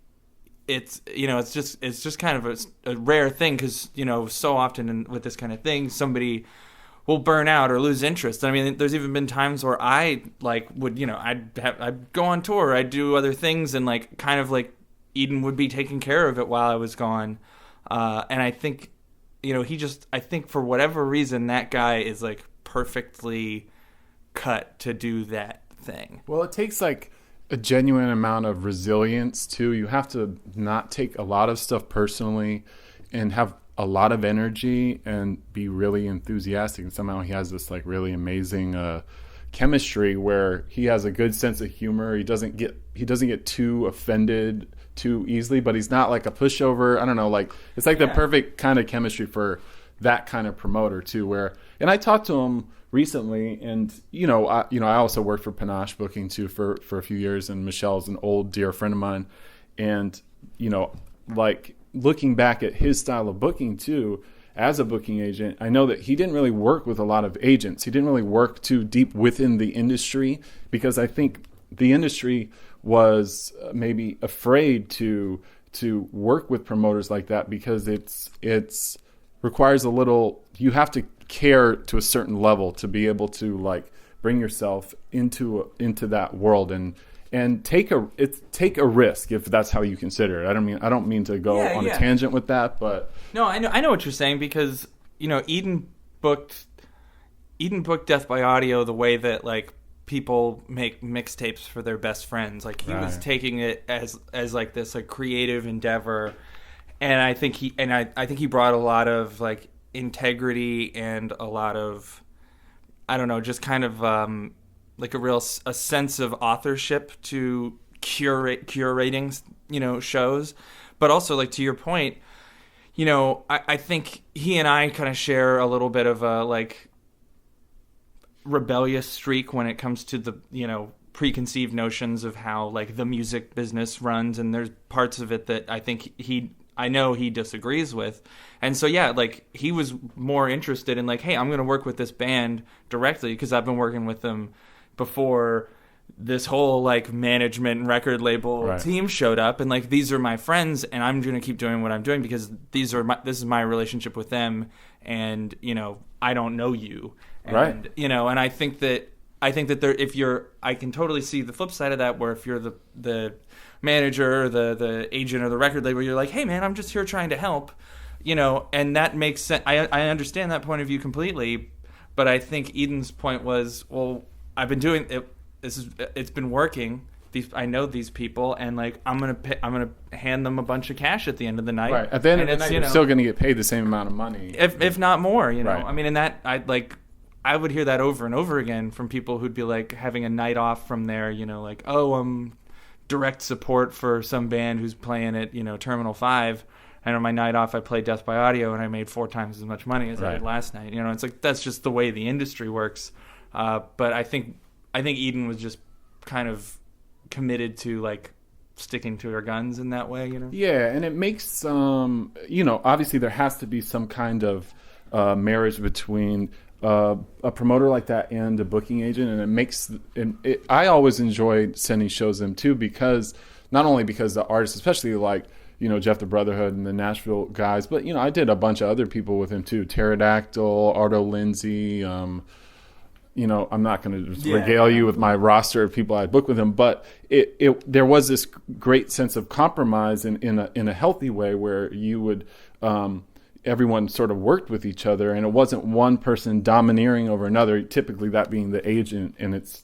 it's just kind of a rare thing because, so often with this kind of thing, somebody will burn out or lose interest. I mean, there's even been times where I like would, I'd go on tour, I'd do other things, and like kind of like Eden would be taking care of it while I was gone. And I think, I think for whatever reason, that guy is like perfectly cut to do that thing. Well, it takes like a genuine amount of resilience too. You have to not take a lot of stuff personally and have a lot of energy and be really enthusiastic. And somehow he has this like really amazing chemistry where he has a good sense of humor. He doesn't get too offended too easily, but he's not like a pushover. I don't know, like it's like the perfect kind of chemistry for that kind of promoter too. And I talked to him recently, and I also worked for Panache Booking too for a few years, and Michelle's an old dear friend of mine, and like looking back at his style of booking too as a booking agent, I know that he didn't really work with a lot of agents. He didn't really work too deep within the industry because I think the industry was maybe afraid to work with promoters like that because it's requires a little, you have to care to a certain level to be able to like bring yourself into that world and take a risk, if that's how you consider it. I don't mean to go on a tangent with that, but no, I know what you're saying, because Eden booked Death by Audio the way that like people make mixtapes for their best friends. Like he was taking it as like this like creative endeavor, and I think he brought a lot of like integrity and a lot of, I don't know, just kind of like a sense of authorship to curating shows. But also, like, to your point, I think he and I kind of share a little bit of a like rebellious streak when it comes to the preconceived notions of how like the music business runs, and there's parts of it that I know he disagrees with. And so like he was more interested in like, hey, I'm going to work with this band directly because I've been working with them before this whole like management and record label team showed up, and like these are my friends, and I'm going to keep doing what I'm doing because this is my relationship with them, and I don't know you, and and I think that there, I can totally see the flip side of that, where if you're the manager or the agent or the record label, you're like, hey man, I'm just here trying to help, and that makes sense. I understand that point of view completely, but I think Eden's point was, well, I've been doing it. It's been working. I know these people, and like I'm gonna hand them a bunch of cash at the end of the night. Right. At the end of the night, you're still gonna get paid the same amount of money, if not more. Right. I mean, and that I would hear that over and over again from people who'd be like having a night off from there, like, oh, I'm direct support for some band who's playing at, Terminal 5. And on my night off, I played Death by Audio, and I made 4 times as much money as I did last night. It's like that's just the way the industry works. But I think Eden was just kind of committed to like sticking to her guns in that way. Yeah, and it makes obviously there has to be some kind of marriage between a promoter like that and a booking agent, and it makes I always enjoyed sending shows them too, because not only because the artists, especially like Jeff the Brotherhood and the Nashville guys, but I did a bunch of other people with him too, Pterodactyl, Arto Lindsay, I'm not going to just regale you with my roster of people I booked with him, but there was this great sense of compromise in a healthy way where you would everyone sort of worked with each other, and it wasn't one person domineering over another, typically that being the agent, and it's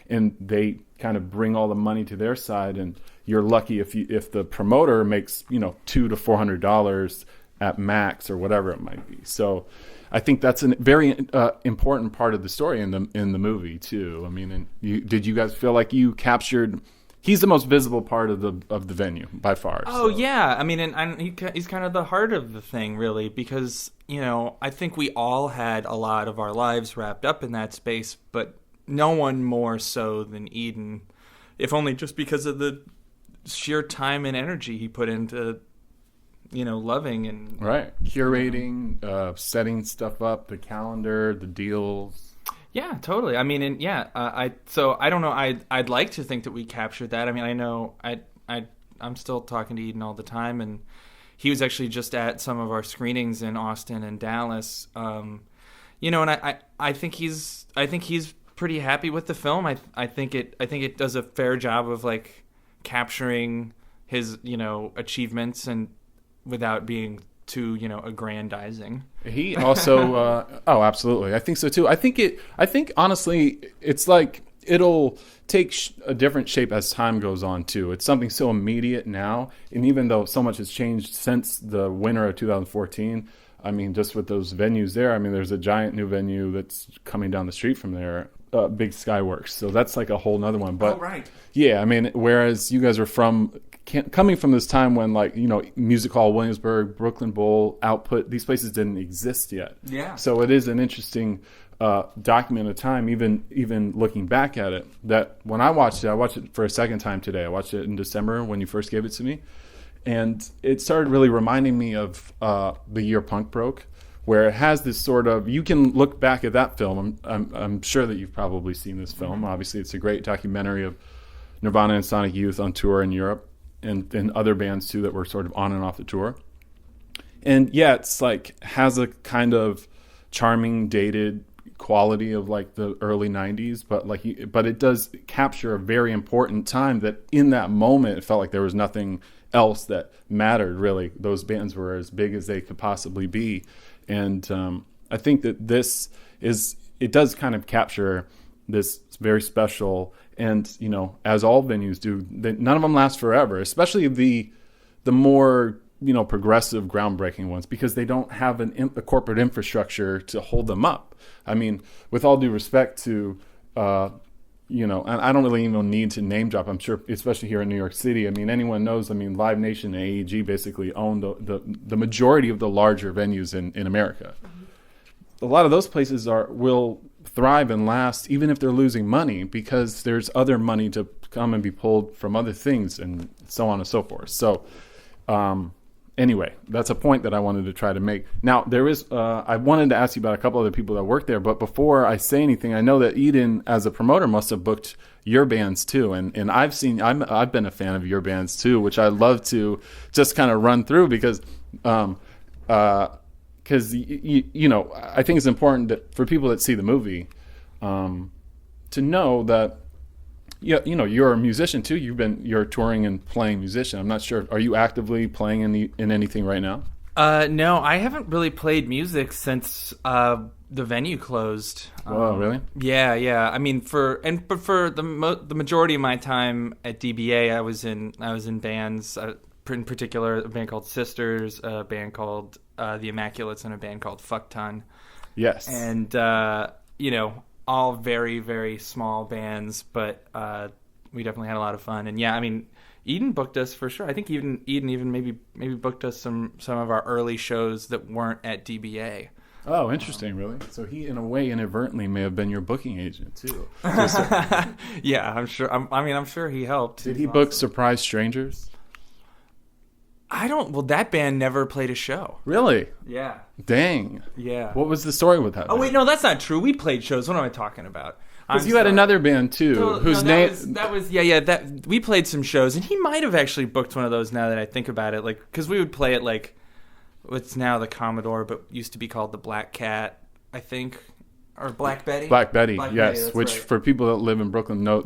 and they kind of bring all the money to their side, and you're lucky if the promoter makes $200 to $400 at max or whatever it might be. So I think that's a very important part of the story in the movie too. I mean, and did you guys feel like you captured? He's the most visible part of the venue by far. Oh, so. Yeah. I mean, and he's kind of the heart of the thing, really, because, I think we all had a lot of our lives wrapped up in that space, but no one more so than Eden, if only just because of the sheer time and energy he put into, loving and... Right. Curating, setting stuff up, the calendar, the deals... Yeah, totally. I mean, and so I don't know. I'd like to think that we captured that. I mean, I know I'm still talking to Eden all the time, and he was actually just at some of our screenings in Austin and Dallas. And I think he's pretty happy with the film. I think it does a fair job of like capturing his achievements and without being too aggrandizing. He also absolutely, I think so too. I think honestly it's like it'll take a different shape as time goes on too. It's something so immediate now, and even though so much has changed since the winter of 2014, I mean, just with those venues there, I mean, there's a giant new venue that's coming down the street from there, Big Skyworks, so that's like a whole nother one. But yeah, I mean, whereas you guys are coming from this time when, like, Music Hall Williamsburg, Brooklyn Bowl, Output, these places didn't exist yet. Yeah. So it is an interesting document of time, even looking back at it, that when I watched it for a second time today. I watched it in December when you first gave it to me. And it started really reminding me of the year punk broke, where it has this sort of, you can look back at that film. I'm sure that you've probably seen this film. Mm-hmm. Obviously, it's a great documentary of Nirvana and Sonic Youth on tour in Europe, and other bands too that were sort of on and off the tour. And yeah, it's like has a kind of charming, dated quality of like the early 90s, but it does capture a very important time that in that moment it felt like there was nothing else that mattered really. Those bands were as big as they could possibly be. And I think that it does kind of capture this very special, and as all venues do, none of them last forever, especially the more progressive, groundbreaking ones, because they don't have a corporate infrastructure to hold them up. I mean, with all due respect to and I don't really even need to name drop, I'm sure, especially here in New York City. I mean, anyone knows, Live Nation and AEG basically own the majority of the larger venues in America. Mm-hmm. A lot of those places will thrive and last even if they're losing money, because there's other money to come and be pulled from other things and so on and so forth. So anyway, that's a point that I wanted to try to make. Now, there is I wanted to ask you about a couple other people that work there, but before I say anything, I know that Eden, as a promoter, must have booked your bands too, and I've been a fan of your bands too, which I love to just kind of run through, because I think it's important for people that see the movie to know that you're a musician too. You're a touring and playing musician. I'm not sure. Are you actively playing in anything right now? No, I haven't really played music since the venue closed. Oh, really? Yeah. I mean, for the majority of my time at DBA, I was in bands. In particular, a band called Sisters, a band called The Immaculates, and a band called Fuck Ton. Yes. And all very, very small bands, but we definitely had a lot of fun. And yeah, I mean, Eden booked us for sure. I think Eden even maybe booked us some of our early shows that weren't at DBA. Oh, interesting, really? So he, in a way, inadvertently may have been your booking agent, too. Yeah, I'm sure. I'm sure he helped. Did he book Surprise Strangers? Well, that band never played a show. Really? Yeah. Dang. Yeah. What was the story with that? Oh, wait, no, that's not true. We played shows. What am I talking about? Because you had another band, too, whose name... we played some shows, and he might have actually booked one of those now that I think about it. Like, because we would play at, like, what's now the Commodore, but used to be called the Black Cat, I think, or Black Betty. Black Betty, yes. Betty, which, right. For people that live in Brooklyn, know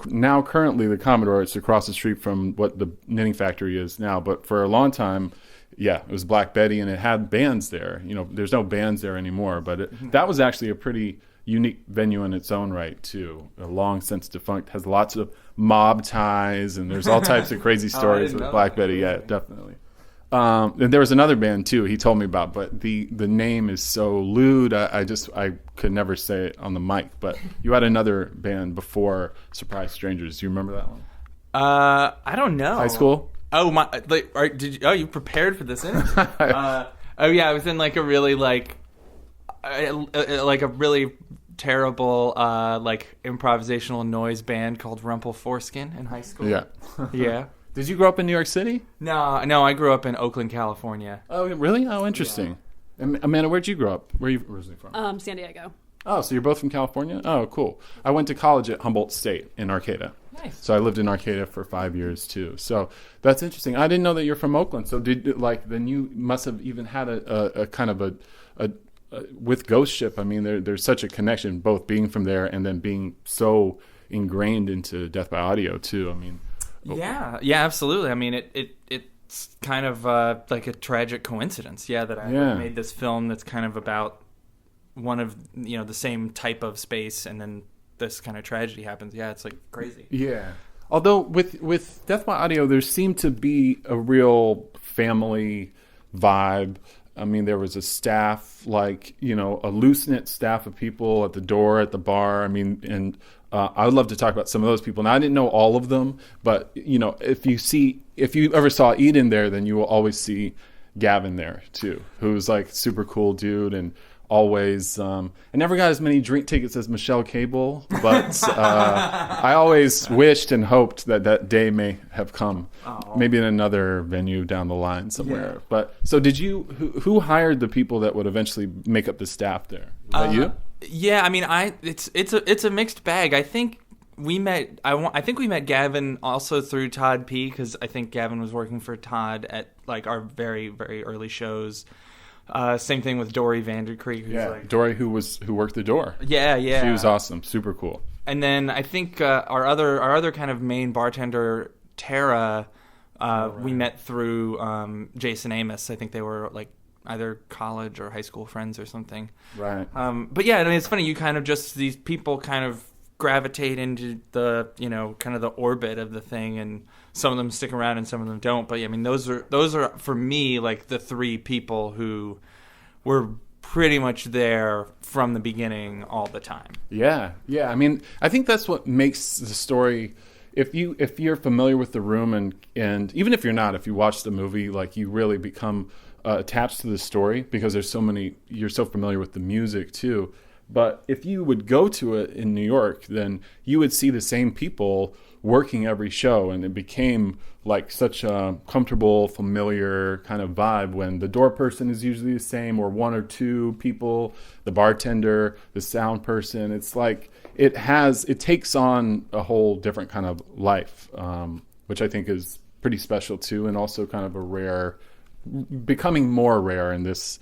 now currently the Commodore. It's across the street from what the Knitting Factory is now. But for a long time, yeah, it was Black Betty, and it had bands there. There's no bands there anymore, but that was actually a pretty unique venue in its own right, too. A long since defunct, has lots of mob ties, and there's all types of crazy stories with Black Betty. Yeah, definitely. And there was another band too he told me about, but the name is so lewd I could never say it on the mic. But you had another band before Surprise Strangers. Do you remember that one? I don't know. High school? Oh my! You prepared for this interview? Oh yeah, I was in like a really like a really terrible improvisational noise band called Rumple Foreskin in high school. Yeah. Yeah. Did you grow up in New York City? No, I grew up in Oakland, California. Oh, really? Oh, interesting. Yeah. Amanda, where'd you grow up? Where are you originally from? San Diego. Oh, so you're both from California? Oh, cool. I went to college at Humboldt State in Arcata. Nice. So I lived in Arcata for 5 years too. So that's interesting. I didn't know that you're from Oakland. So then you must have even had a kind of a with Ghost Ship. I mean, there's such a connection, both being from there and then being so ingrained into Death by Audio too. I mean. Yeah, absolutely. I mean, it's kind of like a tragic coincidence, that I made this film that's kind of about one of the same type of space, and then this kind of tragedy happens. Yeah, it's like crazy. Yeah. Although with Death by Audio, there seemed to be a real family vibe. I mean, there was a staff, like, a loose-knit staff of people at the door, at the bar. I mean, and I would love to talk about some of those people. Now, I didn't know all of them, but, if you ever saw Eden there, then you will always see Gavin there, too, who's, like, super cool dude and always... I never got as many drink tickets as Michelle Cable, but I always wished and hoped that day may have come. Oh. Maybe in another venue down the line somewhere. Yeah. But so did you? Who hired the people that would eventually make up the staff there? Was that you? Yeah, I mean, it's a mixed bag. I think we met. I think we met Gavin also through Todd P, because I think Gavin was working for Todd at like our very, very early shows. Same thing with Dory Vandercreek. Dory who worked the door. Yeah. She was awesome, super cool. And then I think our other kind of main bartender, Tara, we met through Jason Amos. I think they were like either college or high school friends or something. Right. But yeah, I mean, it's funny. You kind of just these people kind of gravitate into the kind of the orbit of the thing, and some of them stick around and some of them don't. But yeah, I mean, those are for me like the three people who were pretty much there from the beginning all the time. Yeah. I mean, I think that's what makes the story. If you're familiar with The Room and even if you're not, if you watch the movie, like you really become attached to the story because you're so familiar with the music too. But if you would go to it in New York, then you would see the same people working every show, and it became like such a comfortable, familiar kind of vibe when the door person is usually the same, or one or two people, the bartender, the sound person. It's like it takes on a whole different kind of life, which I think is pretty special too, and also kind of becoming more rare in this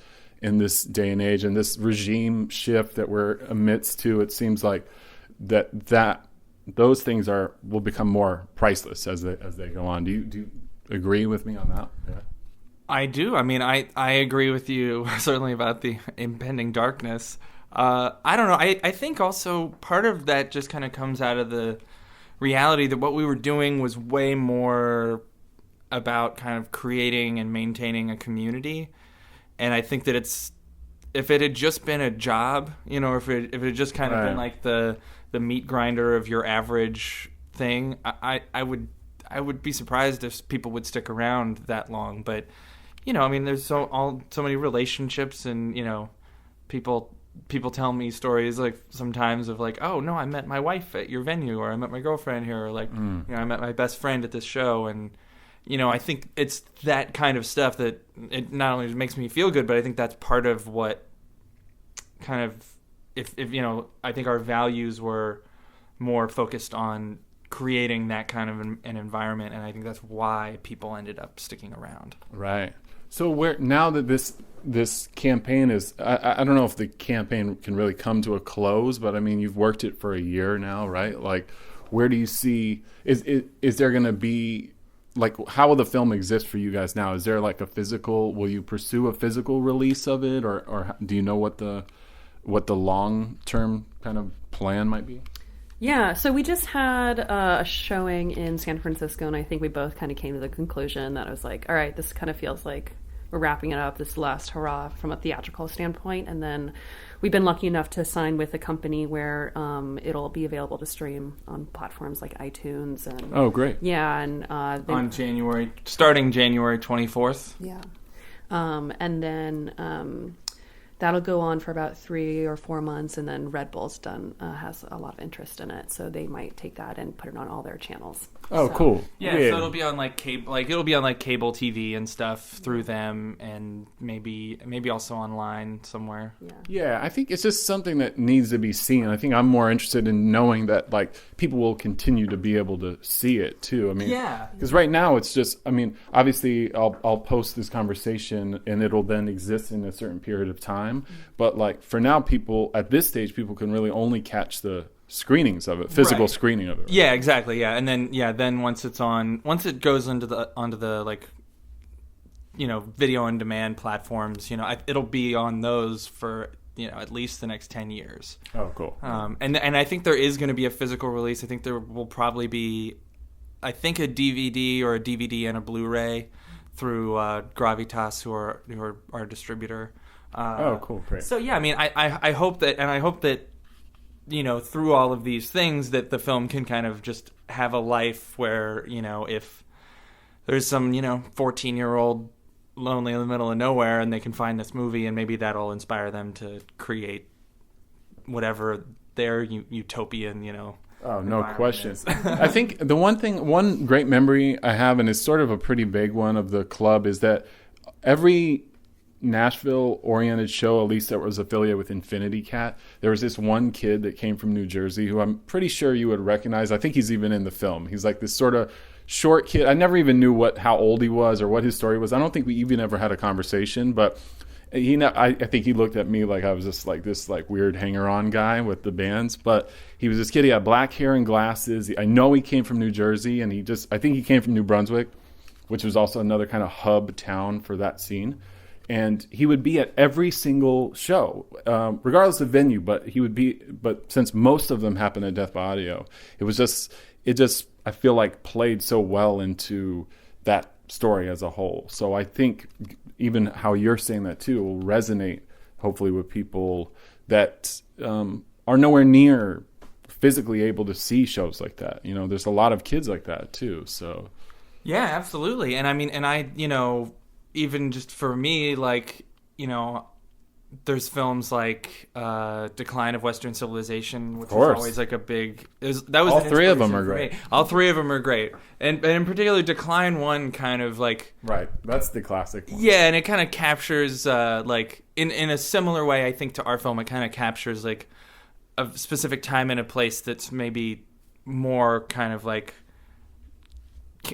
day and age, and this regime shift that we're amidst too. It seems like that those things will become more priceless as they go on. Do you agree with me on that? Yeah. I do. I mean, I agree with you certainly about the impending darkness. I don't know. I think also part of that just kind of comes out of the reality that what we were doing was way more about kind of creating and maintaining a community. And I think that if it had just been a job, you know, if it had just kind of been like the meat grinder of your average thing, I would be surprised if people would stick around that long. But, you know, I mean, there's so many relationships, and, you know, people tell me stories like sometimes of like, oh no, I met my wife at your venue, or I met my girlfriend here, or like, you know, I met my best friend at this show. And, you know, I think it's that kind of stuff that it not only makes me feel good, but I think that's part of what kind of, if you know, I think our values were more focused on creating that kind of an environment, and I think that's why people ended up sticking around. Right. So where now that this campaign is, I don't know if the campaign can really come to a close, but I mean, you've worked it for a year now, right? Like, where do you see, is there going to be, like, how will the film exist for you guys now? Is there like will you pursue a physical release of it, or do you know what the long-term kind of plan might be? Yeah, so we just had a showing in San Francisco, and I think we both kind of came to the conclusion that it was like, all right, this kind of feels like we're wrapping it up, this last hurrah from a theatrical standpoint. And then we've been lucky enough to sign with a company where it'll be available to stream on platforms like iTunes. And oh, great. Yeah. And starting January 24th. Yeah. And then that'll go on for about 3 or 4 months, and then Red Bull's has a lot of interest in it, so they might take that and put it on all their channels. Oh, so. Cool! Yeah, so it'll be on like cable, cable TV and stuff through them, and maybe also online somewhere. Yeah, I think it's just something that needs to be seen. I think I'm more interested in knowing that like people will continue to be able to see it too. I mean, yeah, because right now it's just, I mean, obviously I'll post this conversation and it'll then exist in a certain period of time. But like for now, people at this stage, people can really only catch the screenings of it, physical screening of it. Right? Yeah, exactly. Yeah, and then once it goes onto the like, you know, video on demand platforms, you know, it'll be on those for, you know, at least the next 10 years. Oh, cool. And I think there is going to be a physical release. I think there will probably be, I think, a DVD or a DVD and a Blu-ray through Gravitas, who are our distributor. Oh, cool, great. So yeah, I mean, I hope that, you know, through all of these things, that the film can kind of just have a life where, you know, if there's some, you know, 14-year-old lonely in the middle of nowhere and they can find this movie, and maybe that'll inspire them to create whatever their utopian, you know. Oh, no question. I think the one great memory I have, and it's sort of a pretty big one of the club, is that every Nashville-oriented show, at least that was affiliated with Infinity Cat, there was this one kid that came from New Jersey who I'm pretty sure you would recognize. I think he's even in the film. He's like this sort of short kid. I never even knew how old he was or what his story was. I don't think we even ever had a conversation, but I think he looked at me like I was just like this like weird hanger-on guy with the bands. But he was this kid. He had black hair and glasses. I know he came from New Jersey, and I think he came from New Brunswick, which was also another kind of hub town for that scene. And he would be at every single show, regardless of venue. But since most of them happened at Death by Audio, it just I feel like played so well into that story as a whole. So I think even how you're saying that too will resonate, hopefully, with people that are nowhere near physically able to see shows like that. You know, there's a lot of kids like that too. So yeah, absolutely. And I mean, you know, even just for me, like, you know, there's films like Decline of Western Civilization, which is always like a big. All three of them are great. All three of them are great, and in particular, Decline one kind of like that's the classic one. Yeah, and it kind of captures like in a similar way, I think, to our film. It kind of captures like a specific time and a place that's maybe more kind of like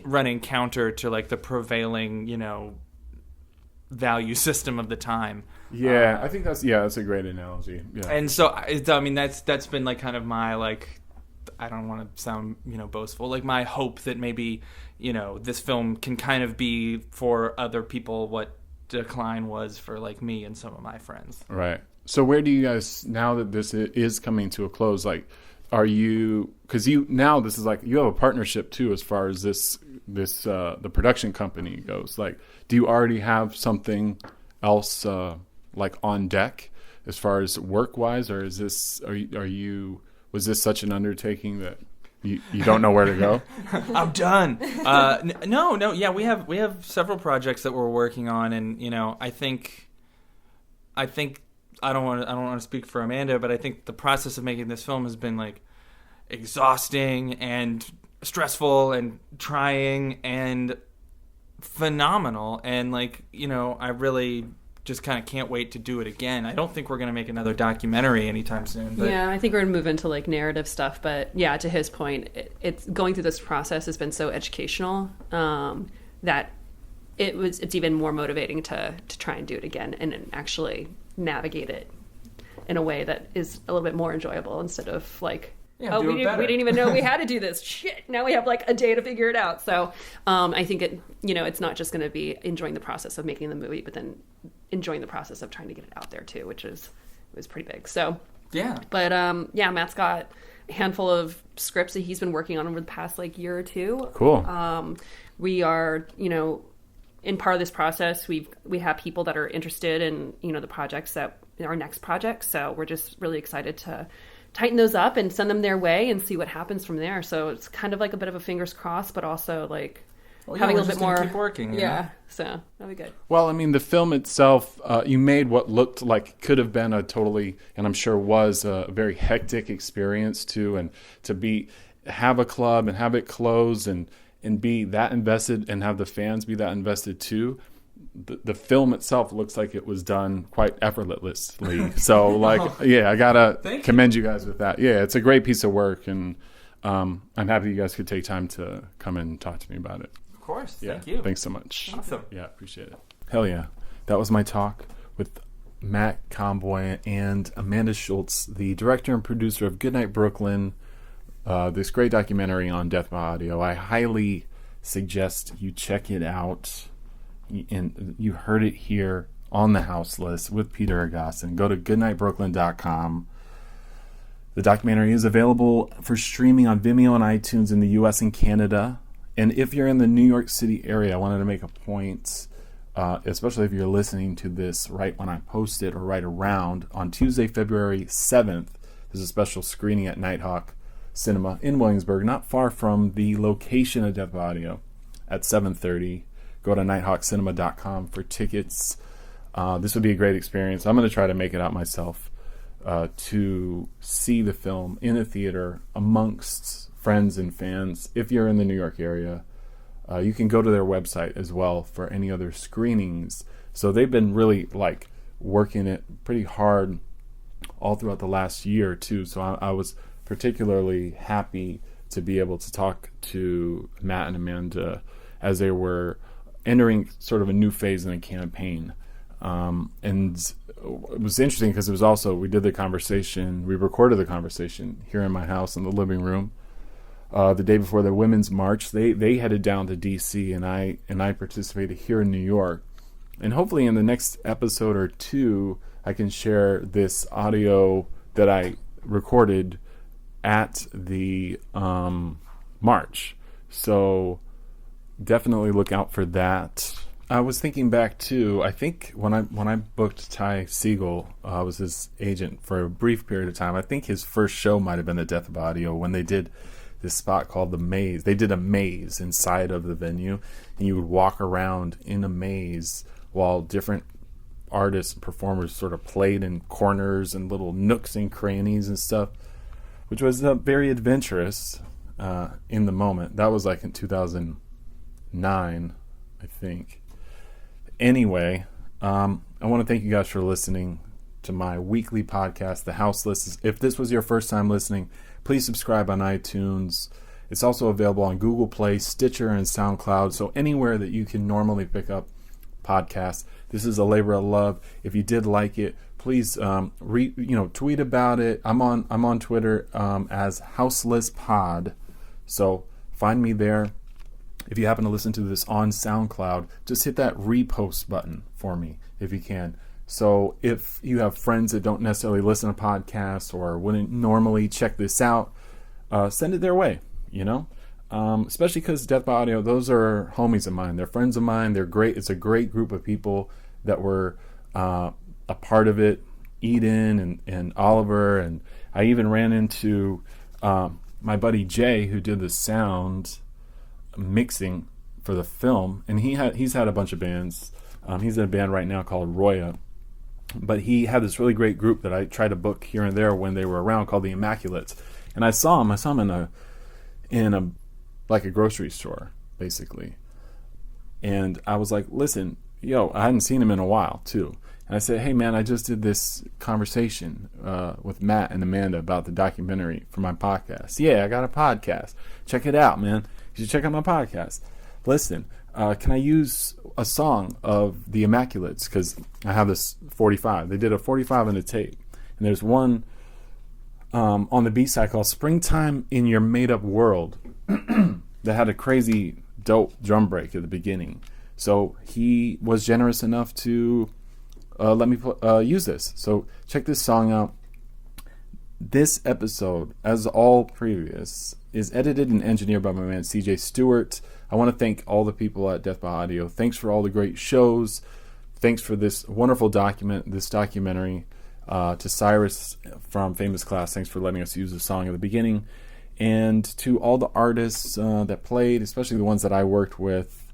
running counter to like the prevailing, you know, value system of the time. Yeah, I think that's a great analogy. Yeah. And so I mean that's been like kind of my, like, I don't want to sound, you know, boastful, like my hope that maybe, you know, this film can kind of be for other people what Decline was for like me and some of my friends. Right. So where do you guys, now that this is coming to a close, like, are you, because this is like, you have a partnership too as far as this the production company goes. Like, do you already have something else like on deck as far as work wise, or is this was this such an undertaking that you don't know where to go? I'm done. No. Yeah, we have several projects that we're working on, and I think I don't want to speak for Amanda, but I think the process of making this film has been like exhausting and stressful and trying and phenomenal, and I really just kind of can't wait to do it again. I don't think we're going to make another documentary anytime soon. But... Yeah, I think we're going to move into like narrative stuff. But yeah, to his point, it's going through this process has been so educational that it's even more motivating to try and do it again and actually navigate it in a way that is a little bit more enjoyable instead of like, we didn't even know we had to do this. Shit, now we have like a day to figure it out. So I think it's not just going to be enjoying the process of making the movie, but then enjoying the process of trying to get it out there too, which was pretty big. So yeah, but Matt's got a handful of scripts that he's been working on over the past like year or two. Cool. We are in part of this process. We have people that are interested in the projects that our next projects. So we're just really excited to tighten those up and send them their way and see what happens from there. So it's kind of like a bit of a fingers crossed, but also like having a little bit more keep working. Yeah. So that'll be good. Well, I mean, the film itself, you made what looked like could have been a totally, and I'm sure was a very hectic experience too, and to have a club and have it close and be that invested and have the fans be that invested too. The film itself looks like it was done quite effortlessly. So I gotta commend you guys with that. Yeah, it's a great piece of work, and I'm happy you guys could take time to come and talk to me about it. Of course. Yeah, thank you. Thanks so much. Awesome. Yeah, appreciate it. Hell yeah. That was my talk with Matt Conboy and Amanda Schultz, the director and producer of Goodnight Brooklyn, this great documentary on Death by Audio. I highly suggest you check it out. And you heard it here on The House List with Peter Agasson. Go to goodnightbrooklyn.com. The documentary is available for streaming on Vimeo and iTunes in the US and Canada. And if you're in the New York City area, I wanted to make a point, especially if you're listening to this right when I post it or right around, on Tuesday, February 7th, there's a special screening at Nighthawk Cinema in Williamsburg, not far from the location of Death by Audio, at 7:30. Go to nighthawkcinema.com for tickets. This would be a great experience. I'm going to try to make it out myself to see the film in a theater amongst friends and fans. If you're in the New York area, you can go to their website as well for any other screenings. So they've been really working it pretty hard all throughout the last year too. So I was particularly happy to be able to talk to Matt and Amanda as they were entering sort of a new phase in the campaign. And it was interesting because it was also, we recorded the conversation here in my house in the living room the day before the Women's March. They headed down to DC, and I participated here in New York. And hopefully in the next episode or two, I can share this audio that I recorded at the march. So definitely look out for that. I was thinking back too. I think when I booked Ty Siegel, I was his agent for a brief period of time. I think his first show might have been the Death by Audio when they did this spot called the Maze. They did a maze inside of the venue, and you would walk around in a maze while different artists and performers sort of played in corners and little nooks and crannies and stuff, which was very adventurous in the moment. That was like in 2009, I think. Anyway, I want to thank you guys for listening to my weekly podcast, The House List. If this was your first time listening, please subscribe on iTunes. It's also available on Google Play, Stitcher, and SoundCloud. So anywhere that you can normally pick up podcasts. This is a labor of love. If you did like it, please tweet about it. I'm on Twitter as TheHouseListPod. So find me there. If you happen to listen to this on SoundCloud, just hit that repost button for me if you can. So if you have friends that don't necessarily listen to podcasts or wouldn't normally check this out, send it their way, especially because Death by Audio, those are homies of mine. They're friends of mine. They're great. It's a great group of people that were a part of it, Eden and Oliver, and I even ran into my buddy Jay, who did the sound mixing for the film, and he's had a bunch of bands. He's in a band right now called Roya, but he had this really great group that I tried to book here and there when they were around called the Immaculates, and I saw him in a like a grocery store basically, and I was like, listen, I hadn't seen him in a while too. And I said, hey man, I just did this conversation with Matt and Amanda about the documentary for my podcast. Yeah, I got a podcast. Check it out, man. You should check out my podcast. Listen, can I use a song of the Immaculates? Because I have this 45. They did a 45 and a tape. And there's one on the B-side called Springtime in Your Made Up World that had a crazy dope drum break at the beginning. So he was generous enough to let me use this. So check this song out. This episode, as all previous, is edited and engineered by my man CJ Stewart. I want to thank all the people at Death by Audio. Thanks for all the great shows. Thanks for this wonderful documentary. To Cyrus from Famous Class, thanks for letting us use the song at the beginning. And to all the artists that played, especially the ones that I worked with,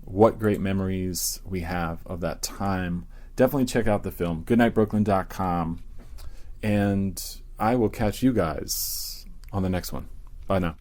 what great memories we have of that time. Definitely check out the film, goodnightbrooklyn.com. And I will catch you guys on the next one. Bye now.